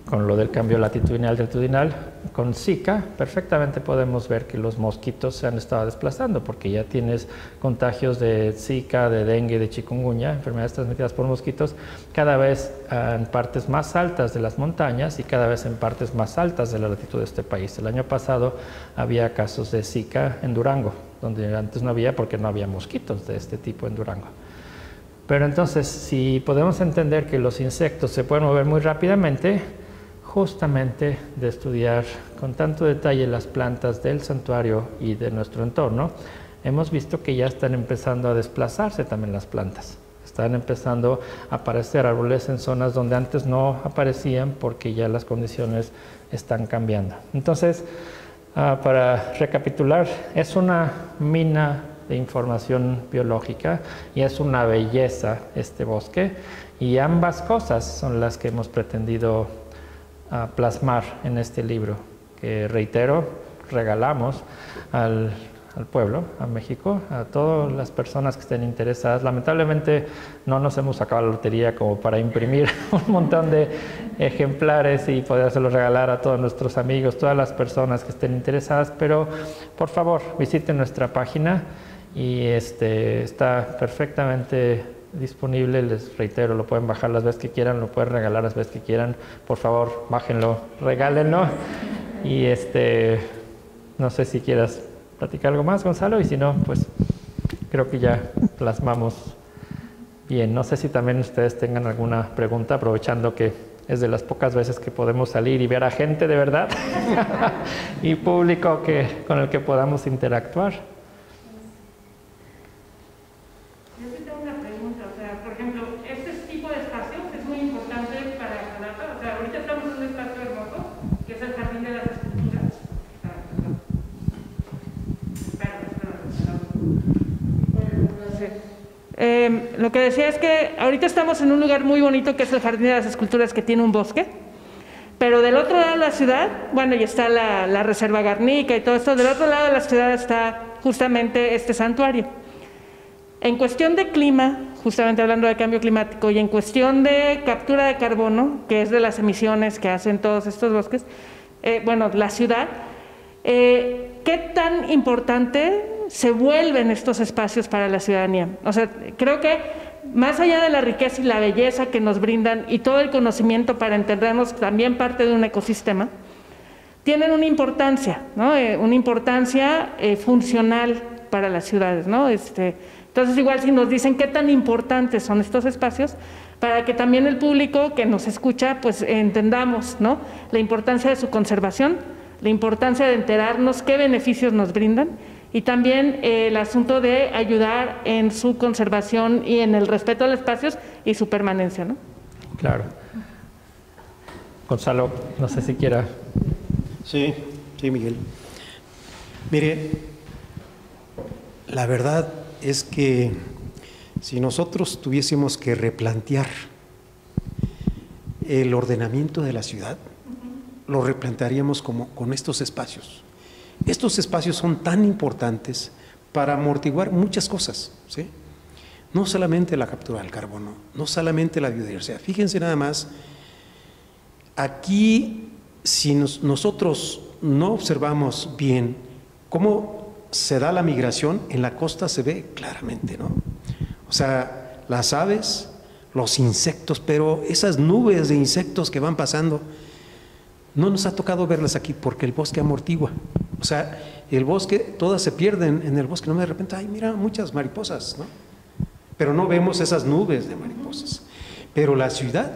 Speaker 2: con lo del cambio latitudinal-altitudinal. Con Zika perfectamente podemos ver que los mosquitos se han estado desplazando porque ya tienes contagios de Zika, de dengue, de chikungunya, enfermedades transmitidas por mosquitos, cada vez en partes más altas de las montañas y cada vez en partes más altas de la latitud de este país. El año pasado había casos de Zika en Durango, donde antes no había porque no había mosquitos de este tipo en Durango. Pero entonces, si podemos entender que los insectos se pueden mover muy rápidamente, justamente de estudiar con tanto detalle las plantas del santuario y de nuestro entorno, hemos visto que ya están empezando a desplazarse también las plantas. Están empezando a aparecer árboles en zonas donde antes no aparecían porque ya las condiciones están cambiando. Entonces, para recapitular, es una mina de información biológica y es una belleza este bosque, y ambas cosas son las que hemos pretendido plasmar en este libro, que reitero, regalamos al pueblo, a México, a todas las personas que estén interesadas. Lamentablemente no nos hemos sacado la lotería como para imprimir un montón de ejemplares y podérselos regalar a todos nuestros amigos, todas las personas que estén interesadas, pero por favor visiten nuestra página y está perfectamente disponible. Les reitero, lo pueden bajar las veces que quieran, lo pueden regalar las veces que quieran. Por favor, bájenlo, regálenlo. Y no sé si quieras platicar algo más, Gonzalo, y si no, pues creo que ya plasmamos bien. No sé si también ustedes tengan alguna pregunta, aprovechando que Es de las pocas veces que podemos salir y ver a gente de verdad y público con el que podamos interactuar.
Speaker 4: Yo sí tengo una pregunta, o sea, por ejemplo, este tipo de espacios es muy importante para Jalapa. O sea, ahorita estamos en un espacio hermoso, que es el Jardín de las Esculturas. Lo que decía es que ahorita estamos en un lugar muy bonito que es el Jardín de las Esculturas, que tiene un bosque, pero del otro lado de la ciudad, bueno, y está la Reserva Garnica y todo esto, del otro lado de la ciudad está justamente este santuario. En cuestión de clima, justamente hablando de cambio climático, y en cuestión de captura de carbono, que es de las emisiones que hacen todos estos bosques, bueno, la ciudad, ¿qué tan importante se vuelven estos espacios para la ciudadanía? O sea, creo que más allá de la riqueza y la belleza que nos brindan y todo el conocimiento para entendernos también parte de un ecosistema, tienen una importancia, ¿no? Una importancia funcional para las ciudades, ¿no? Entonces, igual si nos dicen qué tan importantes son estos espacios, para que también el público que nos escucha, pues entendamos, ¿no?, la importancia de su conservación, la importancia de enterarnos qué beneficios nos brindan, y también el asunto de ayudar en su conservación y en el respeto a los espacios y su permanencia, ¿no?
Speaker 2: Claro. Gonzalo, no sé si quiera.
Speaker 3: Sí, Miguel. Mire, la verdad es que si nosotros tuviésemos que replantear el ordenamiento de la ciudad, lo replantearíamos como con estos espacios. Estos espacios son tan importantes para amortiguar muchas cosas, ¿sí? No solamente la captura del carbono, no solamente la biodiversidad. Fíjense nada más, aquí si nosotros no observamos bien cómo se da la migración, en la costa se ve claramente, ¿no? O sea, las aves, los insectos, pero esas nubes de insectos que van pasando, no nos ha tocado verlas aquí porque el bosque amortigua. O sea, el bosque, todas se pierden en el bosque, no, de repente, ay, mira, muchas mariposas, ¿no? Pero no vemos esas nubes de mariposas. Pero la ciudad,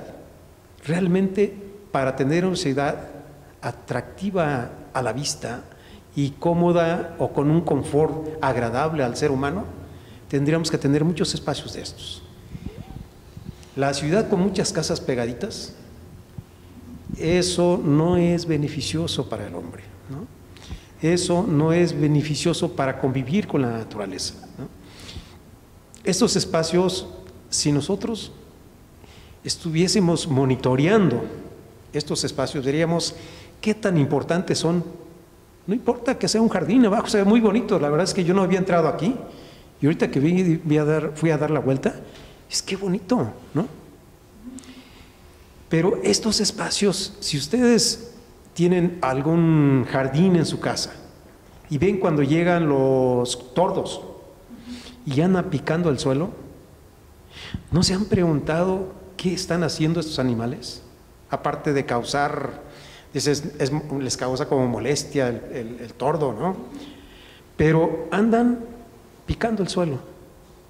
Speaker 3: realmente, para tener una ciudad atractiva a la vista y cómoda o con un confort agradable al ser humano, tendríamos que tener muchos espacios de estos. La ciudad con muchas casas pegaditas, eso no es beneficioso para el hombre, ¿no? Eso no es beneficioso para convivir con la naturaleza, ¿no? Estos espacios, si nosotros estuviésemos monitoreando estos espacios, diríamos qué tan importantes son. No importa que sea un jardín abajo, se ve muy bonito. La verdad es que yo no había entrado aquí y ahorita que fui a dar la vuelta, es que bonito, ¿no? Pero estos espacios, si ustedes tienen algún jardín en su casa y ven cuando llegan los tordos y andan picando el suelo, ¿no se han preguntado qué están haciendo estos animales? Aparte de causar, les causa como molestia el tordo, ¿no? Pero andan picando el suelo.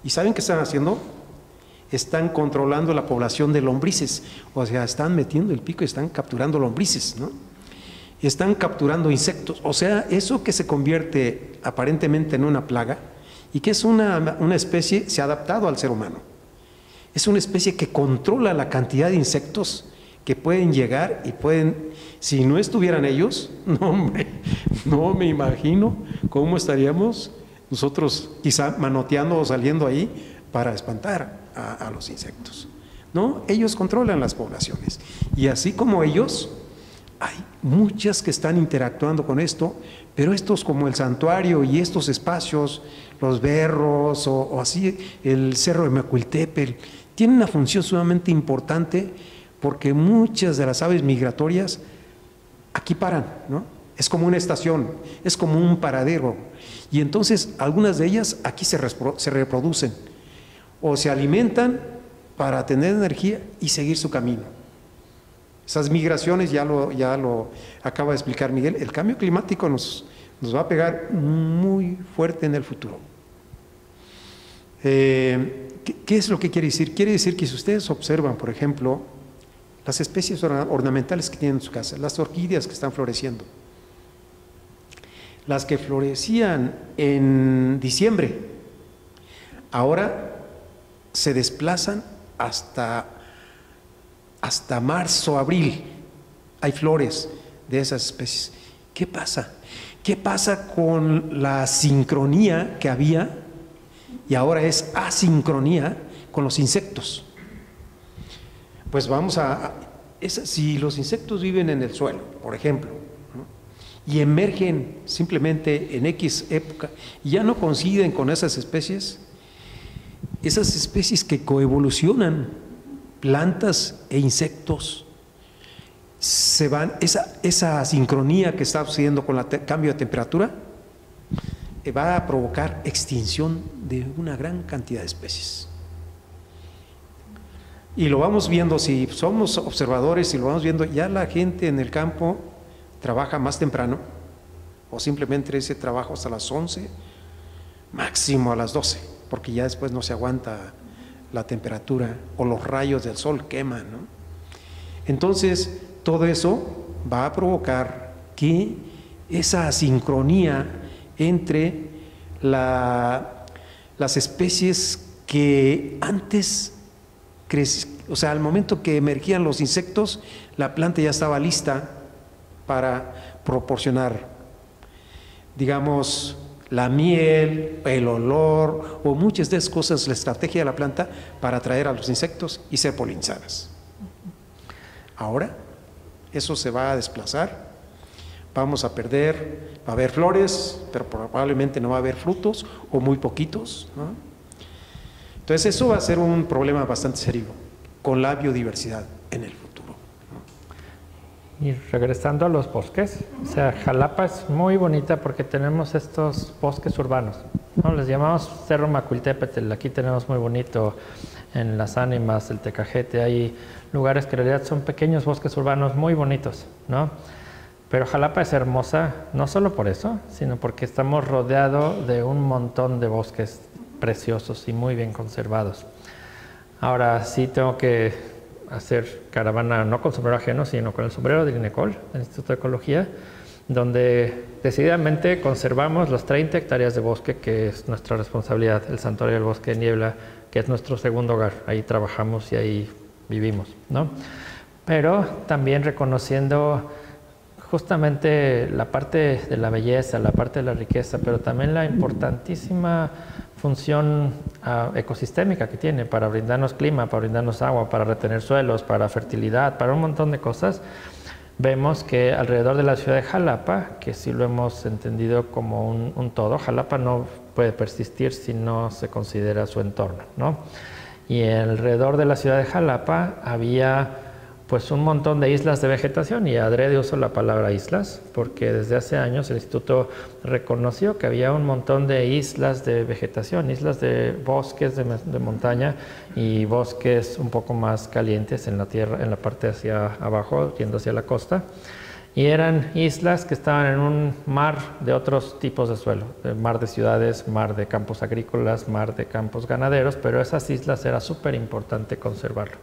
Speaker 3: ¿Y saben qué están haciendo? Están controlando la población de lombrices, o sea, están metiendo el pico y están capturando lombrices, ¿no? Están capturando insectos, o sea, eso que se convierte aparentemente en una plaga y que es una especie, se ha adaptado al ser humano. Es una especie que controla la cantidad de insectos que pueden llegar y pueden, si no estuvieran ellos, no hombre, no me imagino cómo estaríamos nosotros quizá manoteando o saliendo ahí para espantar a los insectos, ¿no? Ellos controlan las poblaciones y así como ellos, hay muchas que están interactuando con esto, pero estos como el santuario y estos espacios, los berros o así, el Cerro de Mecuiltepel, tienen una función sumamente importante porque muchas de las aves migratorias aquí paran, ¿no? Es como una estación, es como un paradero y entonces algunas de ellas aquí se reproducen o se alimentan para tener energía y seguir su camino. Esas migraciones, ya lo acaba de explicar Miguel, el cambio climático nos va a pegar muy fuerte en el futuro. ¿Qué es lo que quiere decir? Quiere decir que si ustedes observan, por ejemplo, las especies ornamentales que tienen en su casa, las orquídeas que están floreciendo, las que florecían en diciembre, ahora se desplazan hasta marzo, abril. Hay flores de esas especies. ¿Qué pasa? ¿Qué pasa con la sincronía que había y ahora es asincronía con los insectos? Pues si los insectos viven en el suelo, por ejemplo, ¿no?, y emergen simplemente en X época y ya no coinciden con esas especies que coevolucionan, plantas e insectos, se van, esa sincronía que está sucediendo con el cambio de temperatura va a provocar extinción de una gran cantidad de especies. Y lo vamos viendo, si somos observadores y lo vamos viendo, ya la gente en el campo trabaja más temprano o simplemente ese trabajo hasta las 11, máximo a las 12, porque ya después no se aguanta la temperatura o los rayos del sol queman, ¿no? Entonces, todo eso va a provocar que esa asincronía entre las especies que antes o sea, al momento que emergían los insectos, la planta ya estaba lista para proporcionar, digamos, la miel, el olor o muchas de esas cosas, la estrategia de la planta para atraer a los insectos y ser polinizadas. Ahora, eso se va a desplazar, vamos a perder, va a haber flores, pero probablemente no va a haber frutos o muy poquitos, ¿no? Entonces eso va a ser un problema bastante serio con la biodiversidad en el futuro, ¿no?
Speaker 2: Y regresando a los bosques, o sea, Jalapa es muy bonita porque tenemos estos bosques urbanos, ¿no? Les llamamos Cerro Macuiltépetl, aquí tenemos muy bonito en Las Ánimas, el Tecajete, hay lugares que en realidad son pequeños bosques urbanos muy bonitos, ¿no? Pero Jalapa es hermosa, no solo por eso, sino porque estamos rodeados de un montón de bosques preciosos y muy bien conservados. Ahora sí tengo que hacer caravana, no con sombrero ajeno, sino con el sombrero del INECOL, del Instituto de Ecología, donde decididamente conservamos las 30 hectáreas de bosque, que es nuestra responsabilidad, el Santuario del Bosque de Niebla, que es nuestro segundo hogar, ahí trabajamos y ahí vivimos, ¿no? Pero también reconociendo justamente la parte de la belleza, la parte de la riqueza, pero también la importantísima función ecosistémica que tiene para brindarnos clima, para brindarnos agua, para retener suelos, para fertilidad, para un montón de cosas. Vemos que alrededor de la ciudad de Jalapa, que sí lo hemos entendido como un todo, Jalapa no puede persistir si no se considera su entorno, ¿no? Y alrededor de la ciudad de Jalapa había pues un montón de islas de vegetación, y adrede uso la palabra islas, porque desde hace años el Instituto reconoció que había un montón de islas de vegetación, islas de bosques de montaña y bosques un poco más calientes en la tierra, en la parte hacia abajo, yendo hacia la costa, y eran islas que estaban en un mar de otros tipos de suelo, mar de ciudades, mar de campos agrícolas, mar de campos ganaderos, pero esas islas era súper importante conservarlo.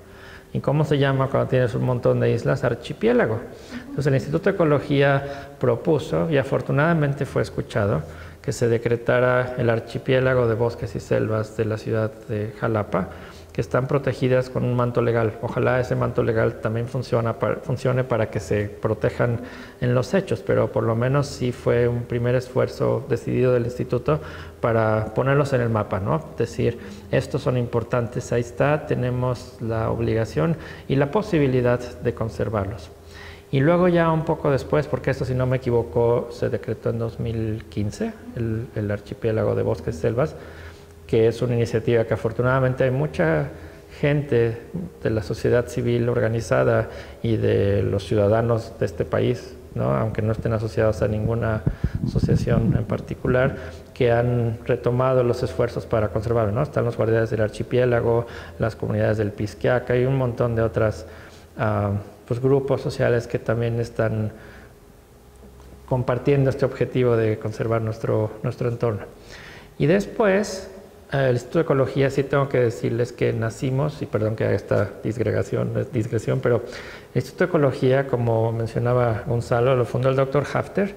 Speaker 2: ¿Y cómo se llama cuando tienes un montón de islas? Archipiélago. Entonces el Instituto de Ecología propuso, y afortunadamente fue escuchado, que se decretara el archipiélago de bosques y selvas de la ciudad de Jalapa, que están protegidas con un manto legal. Ojalá ese manto legal también funcione para que se protejan en los hechos, pero por lo menos sí fue un primer esfuerzo decidido del instituto para ponerlos en el mapa, ¿no? Decir, estos son importantes, ahí está, tenemos la obligación y la posibilidad de conservarlos. Y luego ya un poco después, porque esto si no me equivoco se decretó en 2015, el archipiélago de bosques y selvas, que es una iniciativa que afortunadamente hay mucha gente de la sociedad civil organizada y de los ciudadanos de este país, ¿no? Aunque no estén asociados a ninguna asociación en particular, que han retomado los esfuerzos para conservarlo, ¿no? Están los guardianes del archipiélago, las comunidades del Pisquiaca y un montón de otras pues grupos sociales que también están compartiendo este objetivo de conservar nuestro entorno. Y después El Instituto de Ecología, sí tengo que decirles que nacimos, y perdón que haga esta digresión, pero el Instituto de Ecología, como mencionaba Gonzalo, lo fundó el Dr. Hafter.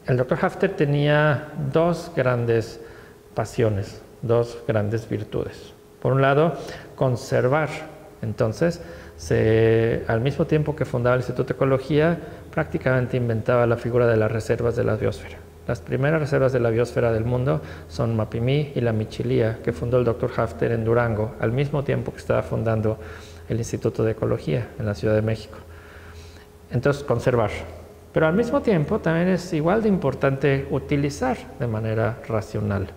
Speaker 2: El Dr. Hafter tenía dos grandes pasiones, dos grandes virtudes. Por un lado, conservar. Entonces, al mismo tiempo que fundaba el Instituto de Ecología, prácticamente inventaba la figura de las reservas de la biosfera. Las primeras reservas de la biosfera del mundo son Mapimí y la Michilía, que fundó el Dr. Hafter en Durango, al mismo tiempo que estaba fundando el Instituto de Ecología en la Ciudad de México. Entonces, conservar. Pero al mismo tiempo también es igual de importante utilizar de manera racional.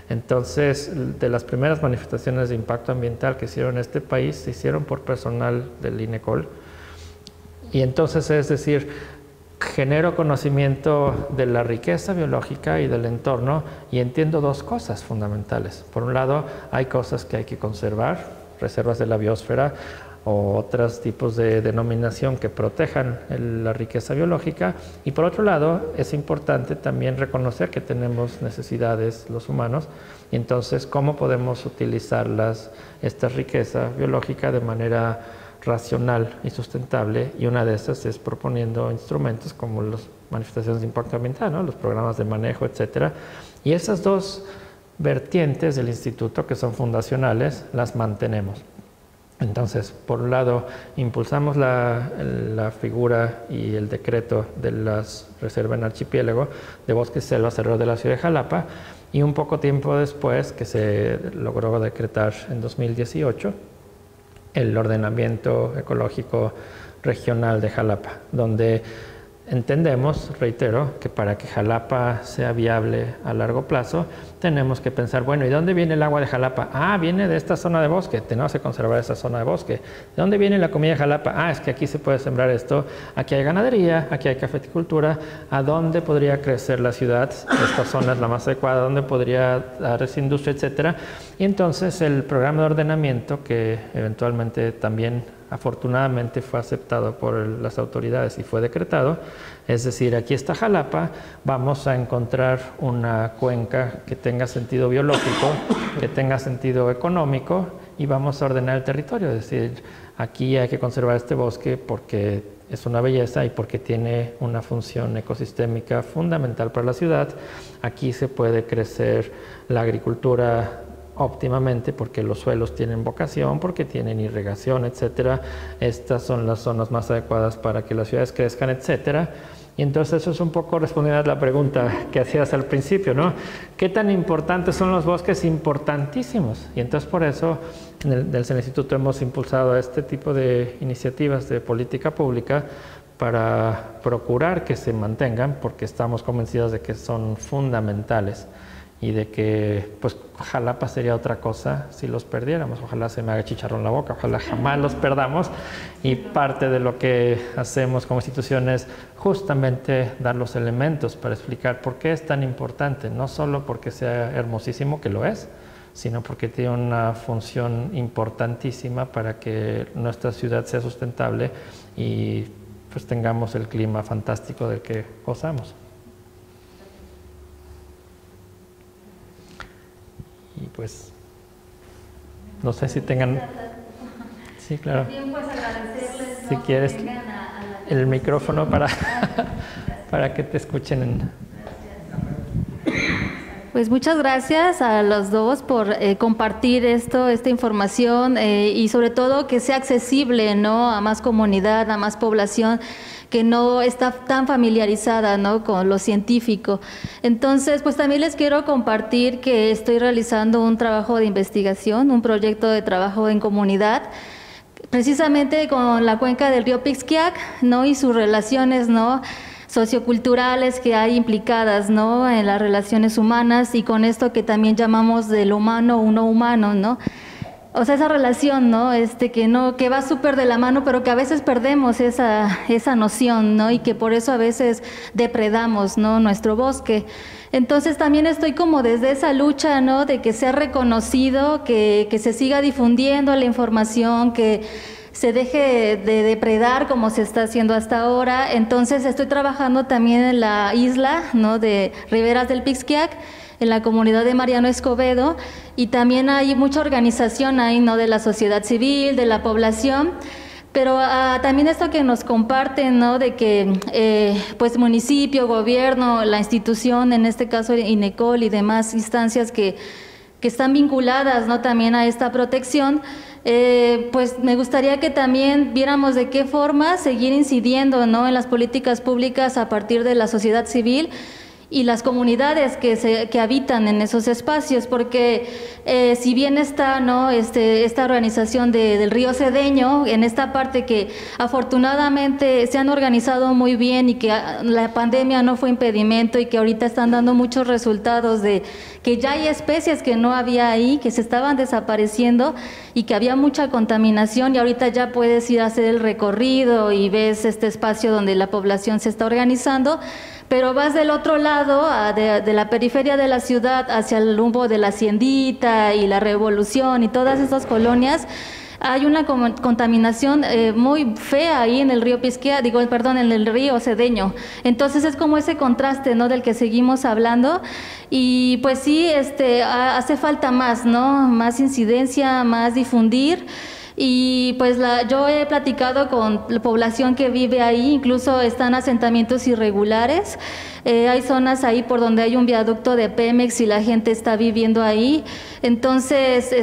Speaker 2: Entonces, de las primeras manifestaciones de impacto ambiental que hicieron en este país, se hicieron por personal del INECOL. Y entonces, es decir, genero conocimiento de la riqueza biológica y del entorno y entiendo dos cosas fundamentales. Por un lado, hay cosas que hay que conservar, reservas de la biosfera o otros tipos de denominación que protejan la riqueza biológica. Y por otro lado, es importante también reconocer que tenemos necesidades los humanos y entonces cómo podemos utilizar esta riqueza biológica de manera racional y sustentable, y una de esas es proponiendo instrumentos como las manifestaciones de impacto ambiental, ¿no? Los programas de manejo, etcétera. Y esas dos vertientes del instituto, que son fundacionales, las mantenemos. Entonces, por un lado, impulsamos la figura y el decreto de las reservas en archipiélago de bosques y selvas alrededor de la ciudad de Jalapa, y un poco tiempo después, que se logró decretar en 2018, el ordenamiento ecológico regional de Jalapa, donde entendemos, reitero, que para que Jalapa sea viable a largo plazo, tenemos que pensar, bueno, ¿y dónde viene el agua de Jalapa? Ah, viene de esta zona de bosque, tenemos que conservar esa zona de bosque. ¿De dónde viene la comida de Jalapa? Ah, es que aquí se puede sembrar esto, aquí hay ganadería, aquí hay cafeticultura. ¿A dónde podría crecer la ciudad? Esta zona es la más adecuada, ¿dónde podría darse industria, etcétera? Y entonces el programa de ordenamiento, que eventualmente también afortunadamente fue aceptado por las autoridades y fue decretado, es decir, aquí está Jalapa, vamos a encontrar una cuenca que tenga sentido biológico, que tenga sentido económico, y vamos a ordenar el territorio, es decir, aquí hay que conservar este bosque porque es una belleza y porque tiene una función ecosistémica fundamental para la ciudad. Aquí se puede crecer la agricultura óptimamente porque los suelos tienen vocación, porque tienen irrigación, etcétera. Estas son las zonas más adecuadas para que las ciudades crezcan, etcétera. Y entonces eso es un poco respondiendo a la pregunta que hacías al principio, ¿no? ¿Qué tan importantes son los bosques? Importantísimos. Y entonces por eso desde el Instituto hemos impulsado este tipo de iniciativas de política pública para procurar que se mantengan, porque estamos convencidos de que son fundamentales y de que pues Jalapa sería otra cosa si los perdiéramos. Ojalá se me haga chicharrón la boca, ojalá jamás los perdamos, y parte de lo que hacemos como institución es justamente dar los elementos para explicar por qué es tan importante, no solo porque sea hermosísimo, que lo es, sino porque tiene una función importantísima para que nuestra ciudad sea sustentable y pues tengamos el clima fantástico del que gozamos. Y pues, no sé si tengan... Sí, claro.
Speaker 5: También pues agradecerles,
Speaker 2: si quieres el micrófono para que te escuchen.
Speaker 5: Pues muchas gracias a los dos por compartir esta información y sobre todo que sea accesible, ¿no?, a más comunidad, a más población que no está tan familiarizada, ¿no?, con lo científico. Entonces, pues también les quiero compartir que estoy realizando un trabajo de investigación, un proyecto de trabajo en comunidad, precisamente con la cuenca del río Pixquiac, ¿no?, y sus relaciones, ¿no?, socioculturales que hay implicadas, ¿no?, en las relaciones humanas, y con esto que también llamamos del humano uno humano, ¿no? O sea, esa relación, ¿no?, que va súper de la mano, pero que a veces perdemos esa noción, ¿no?, y que por eso a veces depredamos, ¿no?, nuestro bosque. Entonces también estoy como desde esa lucha, ¿no?, de que sea reconocido, que se siga difundiendo la información, que se deje de depredar como se está haciendo hasta ahora. Entonces estoy trabajando también en la isla, ¿no?, de Riberas del Pixquiac, en la comunidad de Mariano Escobedo, y también hay mucha organización ahí, ¿no?, de la sociedad civil, de la población. Pero también esto que nos comparten, ¿no?, de que pues municipio, gobierno, la institución, en este caso INECOL y demás instancias que están vinculadas, ¿no?, también a esta protección, pues me gustaría que también viéramos de qué forma seguir incidiendo, ¿no?, en las políticas públicas a partir de la sociedad civil y las comunidades que habitan en esos espacios, porque si bien está, ¿no?, esta organización del Río Cedeño, en esta parte que afortunadamente se han organizado muy bien y que la pandemia no fue impedimento y que ahorita están dando muchos resultados de que ya hay especies que no había ahí, que se estaban desapareciendo y que había mucha contaminación, y ahorita ya puedes ir a hacer el recorrido y ves este espacio donde la población se está organizando. Pero vas del otro lado, de la periferia de la ciudad, hacia el rumbo de la Haciendita y la Revolución y todas estas colonias, hay una contaminación muy fea ahí en el río Pisquea, en el río Cedeño. Entonces es como ese contraste, ¿no?, del que seguimos hablando, y pues sí, hace falta más, ¿no?, más incidencia, más difundir. Y pues yo he platicado con la población que vive ahí, incluso están asentamientos irregulares, hay zonas ahí por donde hay un viaducto de Pemex y la gente está viviendo ahí, entonces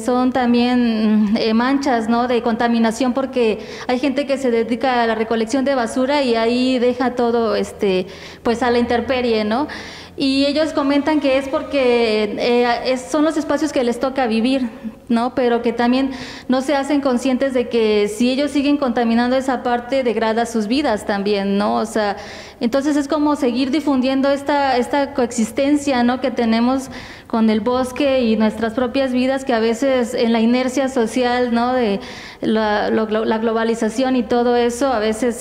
Speaker 5: son también manchas, ¿no?, de contaminación, porque hay gente que se dedica a la recolección de basura y ahí deja todo pues a la intemperie, ¿no? Y ellos comentan que es porque son los espacios que les toca vivir, ¿no?, pero que también no se hacen conscientes de que si ellos siguen contaminando esa parte, degrada sus vidas también, ¿no? O sea, entonces es como seguir difundiendo esta coexistencia, ¿no?, que tenemos con el bosque y nuestras propias vidas, que a veces en la inercia social, ¿no?, de la globalización y todo eso, a veces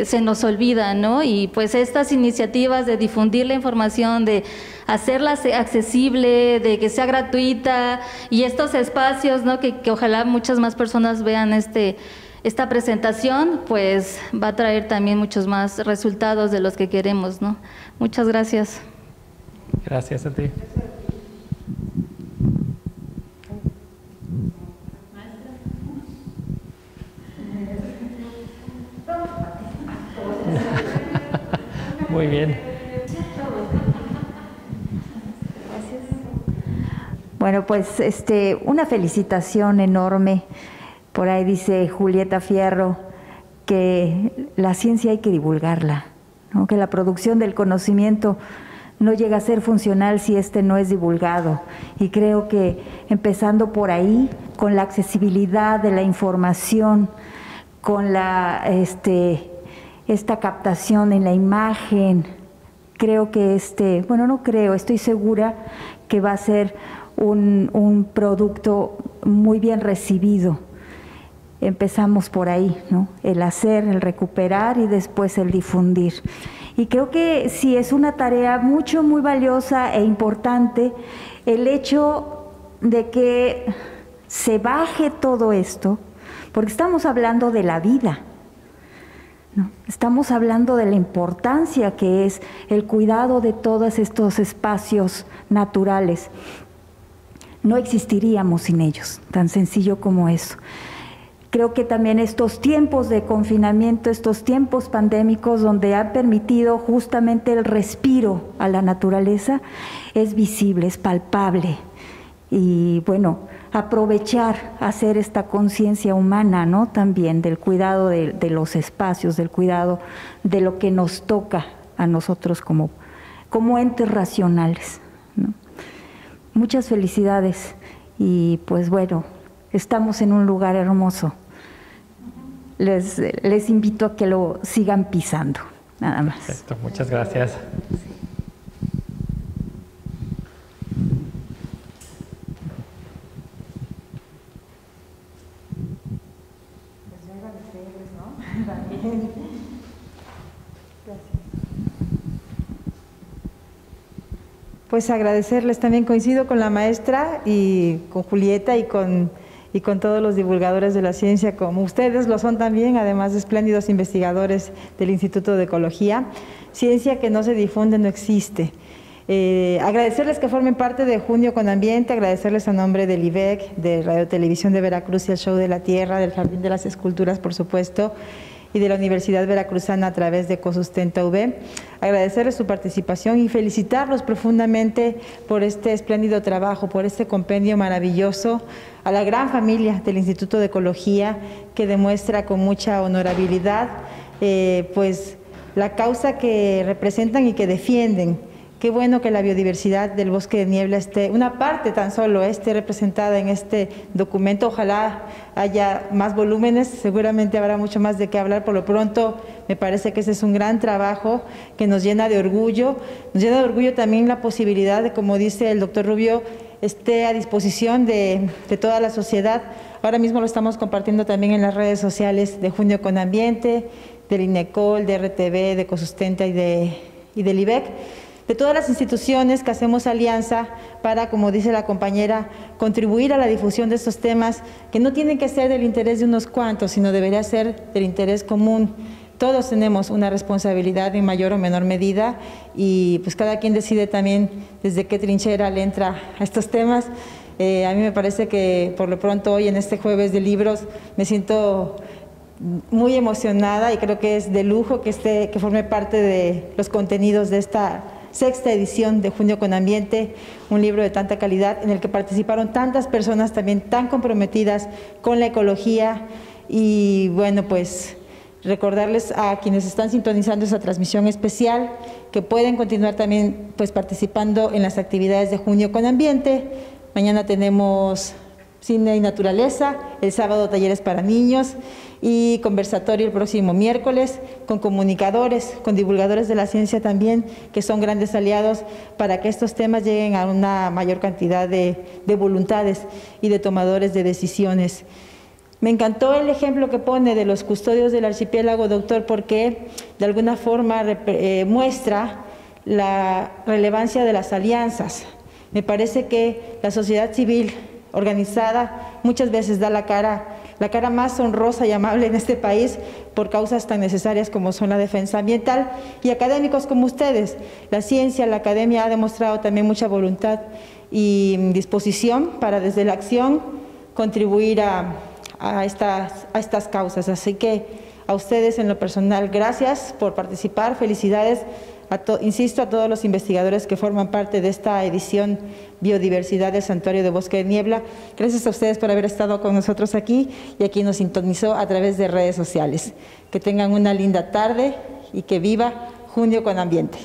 Speaker 5: se nos olvida, ¿no? Y pues estas iniciativas de difundir la información, de hacerla accesible, de que sea gratuita, y estos espacios, ¿no?, que ojalá muchas más personas vean esta presentación, pues va a traer también muchos más resultados de los que queremos, ¿no? Muchas gracias.
Speaker 2: Gracias a ti. Muy bien.
Speaker 6: Bueno, pues una felicitación enorme. Por ahí dice Julieta Fierro que la ciencia hay que divulgarla, ¿no?, que la producción del conocimiento no llega a ser funcional si no es divulgado. Y creo que empezando por ahí, con la accesibilidad de la información, con esta captación en la imagen, creo que estoy segura que va a ser un producto muy bien recibido. Empezamos por ahí, ¿no?, el hacer, el recuperar y después el difundir. Y creo que sí es una tarea muy valiosa e importante el hecho de que se baje todo esto, porque estamos hablando de la vida, ¿no? Estamos hablando de la importancia que es el cuidado de todos estos espacios naturales. No existiríamos sin ellos, tan sencillo como eso. Creo que también estos tiempos de confinamiento, estos tiempos pandémicos donde han permitido justamente el respiro a la naturaleza, es visible, es palpable. Y bueno, aprovechar, hacer esta conciencia humana, ¿no?, también del cuidado de los espacios, del cuidado de lo que nos toca a nosotros como entes racionales, ¿no? Muchas felicidades y pues bueno, estamos en un lugar hermoso. Les invito a que lo sigan pisando, nada más.
Speaker 2: Perfecto, muchas gracias.
Speaker 7: Pues agradecerles, también coincido con la maestra y con Julieta y con todos los divulgadores de la ciencia, como ustedes lo son también, además de espléndidos investigadores del Instituto de Ecología. Ciencia que no se difunde no existe. Agradecerles que formen parte de Junio con Ambiente, agradecerles a nombre del IVEC, de Radio Televisión de Veracruz y el Show de la Tierra, del Jardín de las Esculturas, por supuesto, y de la Universidad Veracruzana a través de Ecosustenta UV. Agradecerles su participación y felicitarlos profundamente por este espléndido trabajo, por este compendio maravilloso, a la gran familia del Instituto de Ecología, que demuestra con mucha honorabilidad pues la causa que representan y que defienden. Qué bueno que la biodiversidad del Bosque de Niebla esté, una parte tan solo esté representada en este documento. Ojalá haya más volúmenes, seguramente habrá mucho más de qué hablar. Por lo pronto, me parece que ese es un gran trabajo que nos llena de orgullo. Nos llena de orgullo también la posibilidad de, como dice el doctor Rubio, esté a disposición de toda la sociedad. Ahora mismo lo estamos compartiendo también en las redes sociales de Junio con Ambiente, del INECOL, de RTV, de Ecosustenta y del IVEC. De todas las instituciones que hacemos alianza para, como dice la compañera, contribuir a la difusión de estos temas que no tienen que ser del interés de unos cuantos, sino debería ser del interés común. Todos tenemos una responsabilidad en mayor o menor medida y pues cada quien decide también desde qué trinchera le entra a estos temas. A mí me parece que por lo pronto hoy en este jueves de libros me siento muy emocionada y creo que es de lujo que forme parte de los contenidos de esta sexta edición de Junio con Ambiente, un libro de tanta calidad en el que participaron tantas personas también tan comprometidas con la ecología. Y bueno, pues recordarles a quienes están sintonizando esa transmisión especial que pueden continuar también pues participando en las actividades de Junio con Ambiente. Mañana tenemos cine y naturaleza, el sábado talleres para niños y conversatorio el próximo miércoles con comunicadores, con divulgadores de la ciencia también, que son grandes aliados para que estos temas lleguen a una mayor cantidad de voluntades y de tomadores de decisiones. Me encantó el ejemplo que pone de los custodios del archipiélago, doctor, porque de alguna forma muestra la relevancia de las alianzas. Me parece que la sociedad civil organizada muchas veces da la cara más honrosa y amable en este país por causas tan necesarias como son la defensa ambiental, y académicos como ustedes. La ciencia, la academia ha demostrado también mucha voluntad y disposición para desde la acción contribuir a estas causas. Así que a ustedes en lo personal, gracias por participar, felicidades. Insisto, a todos los investigadores que forman parte de esta edición Biodiversidad del Santuario de Bosque de Niebla. Gracias a ustedes por haber estado con nosotros aquí y a quien nos sintonizó a través de redes sociales. Que tengan una linda tarde y que viva Junio con Ambiente.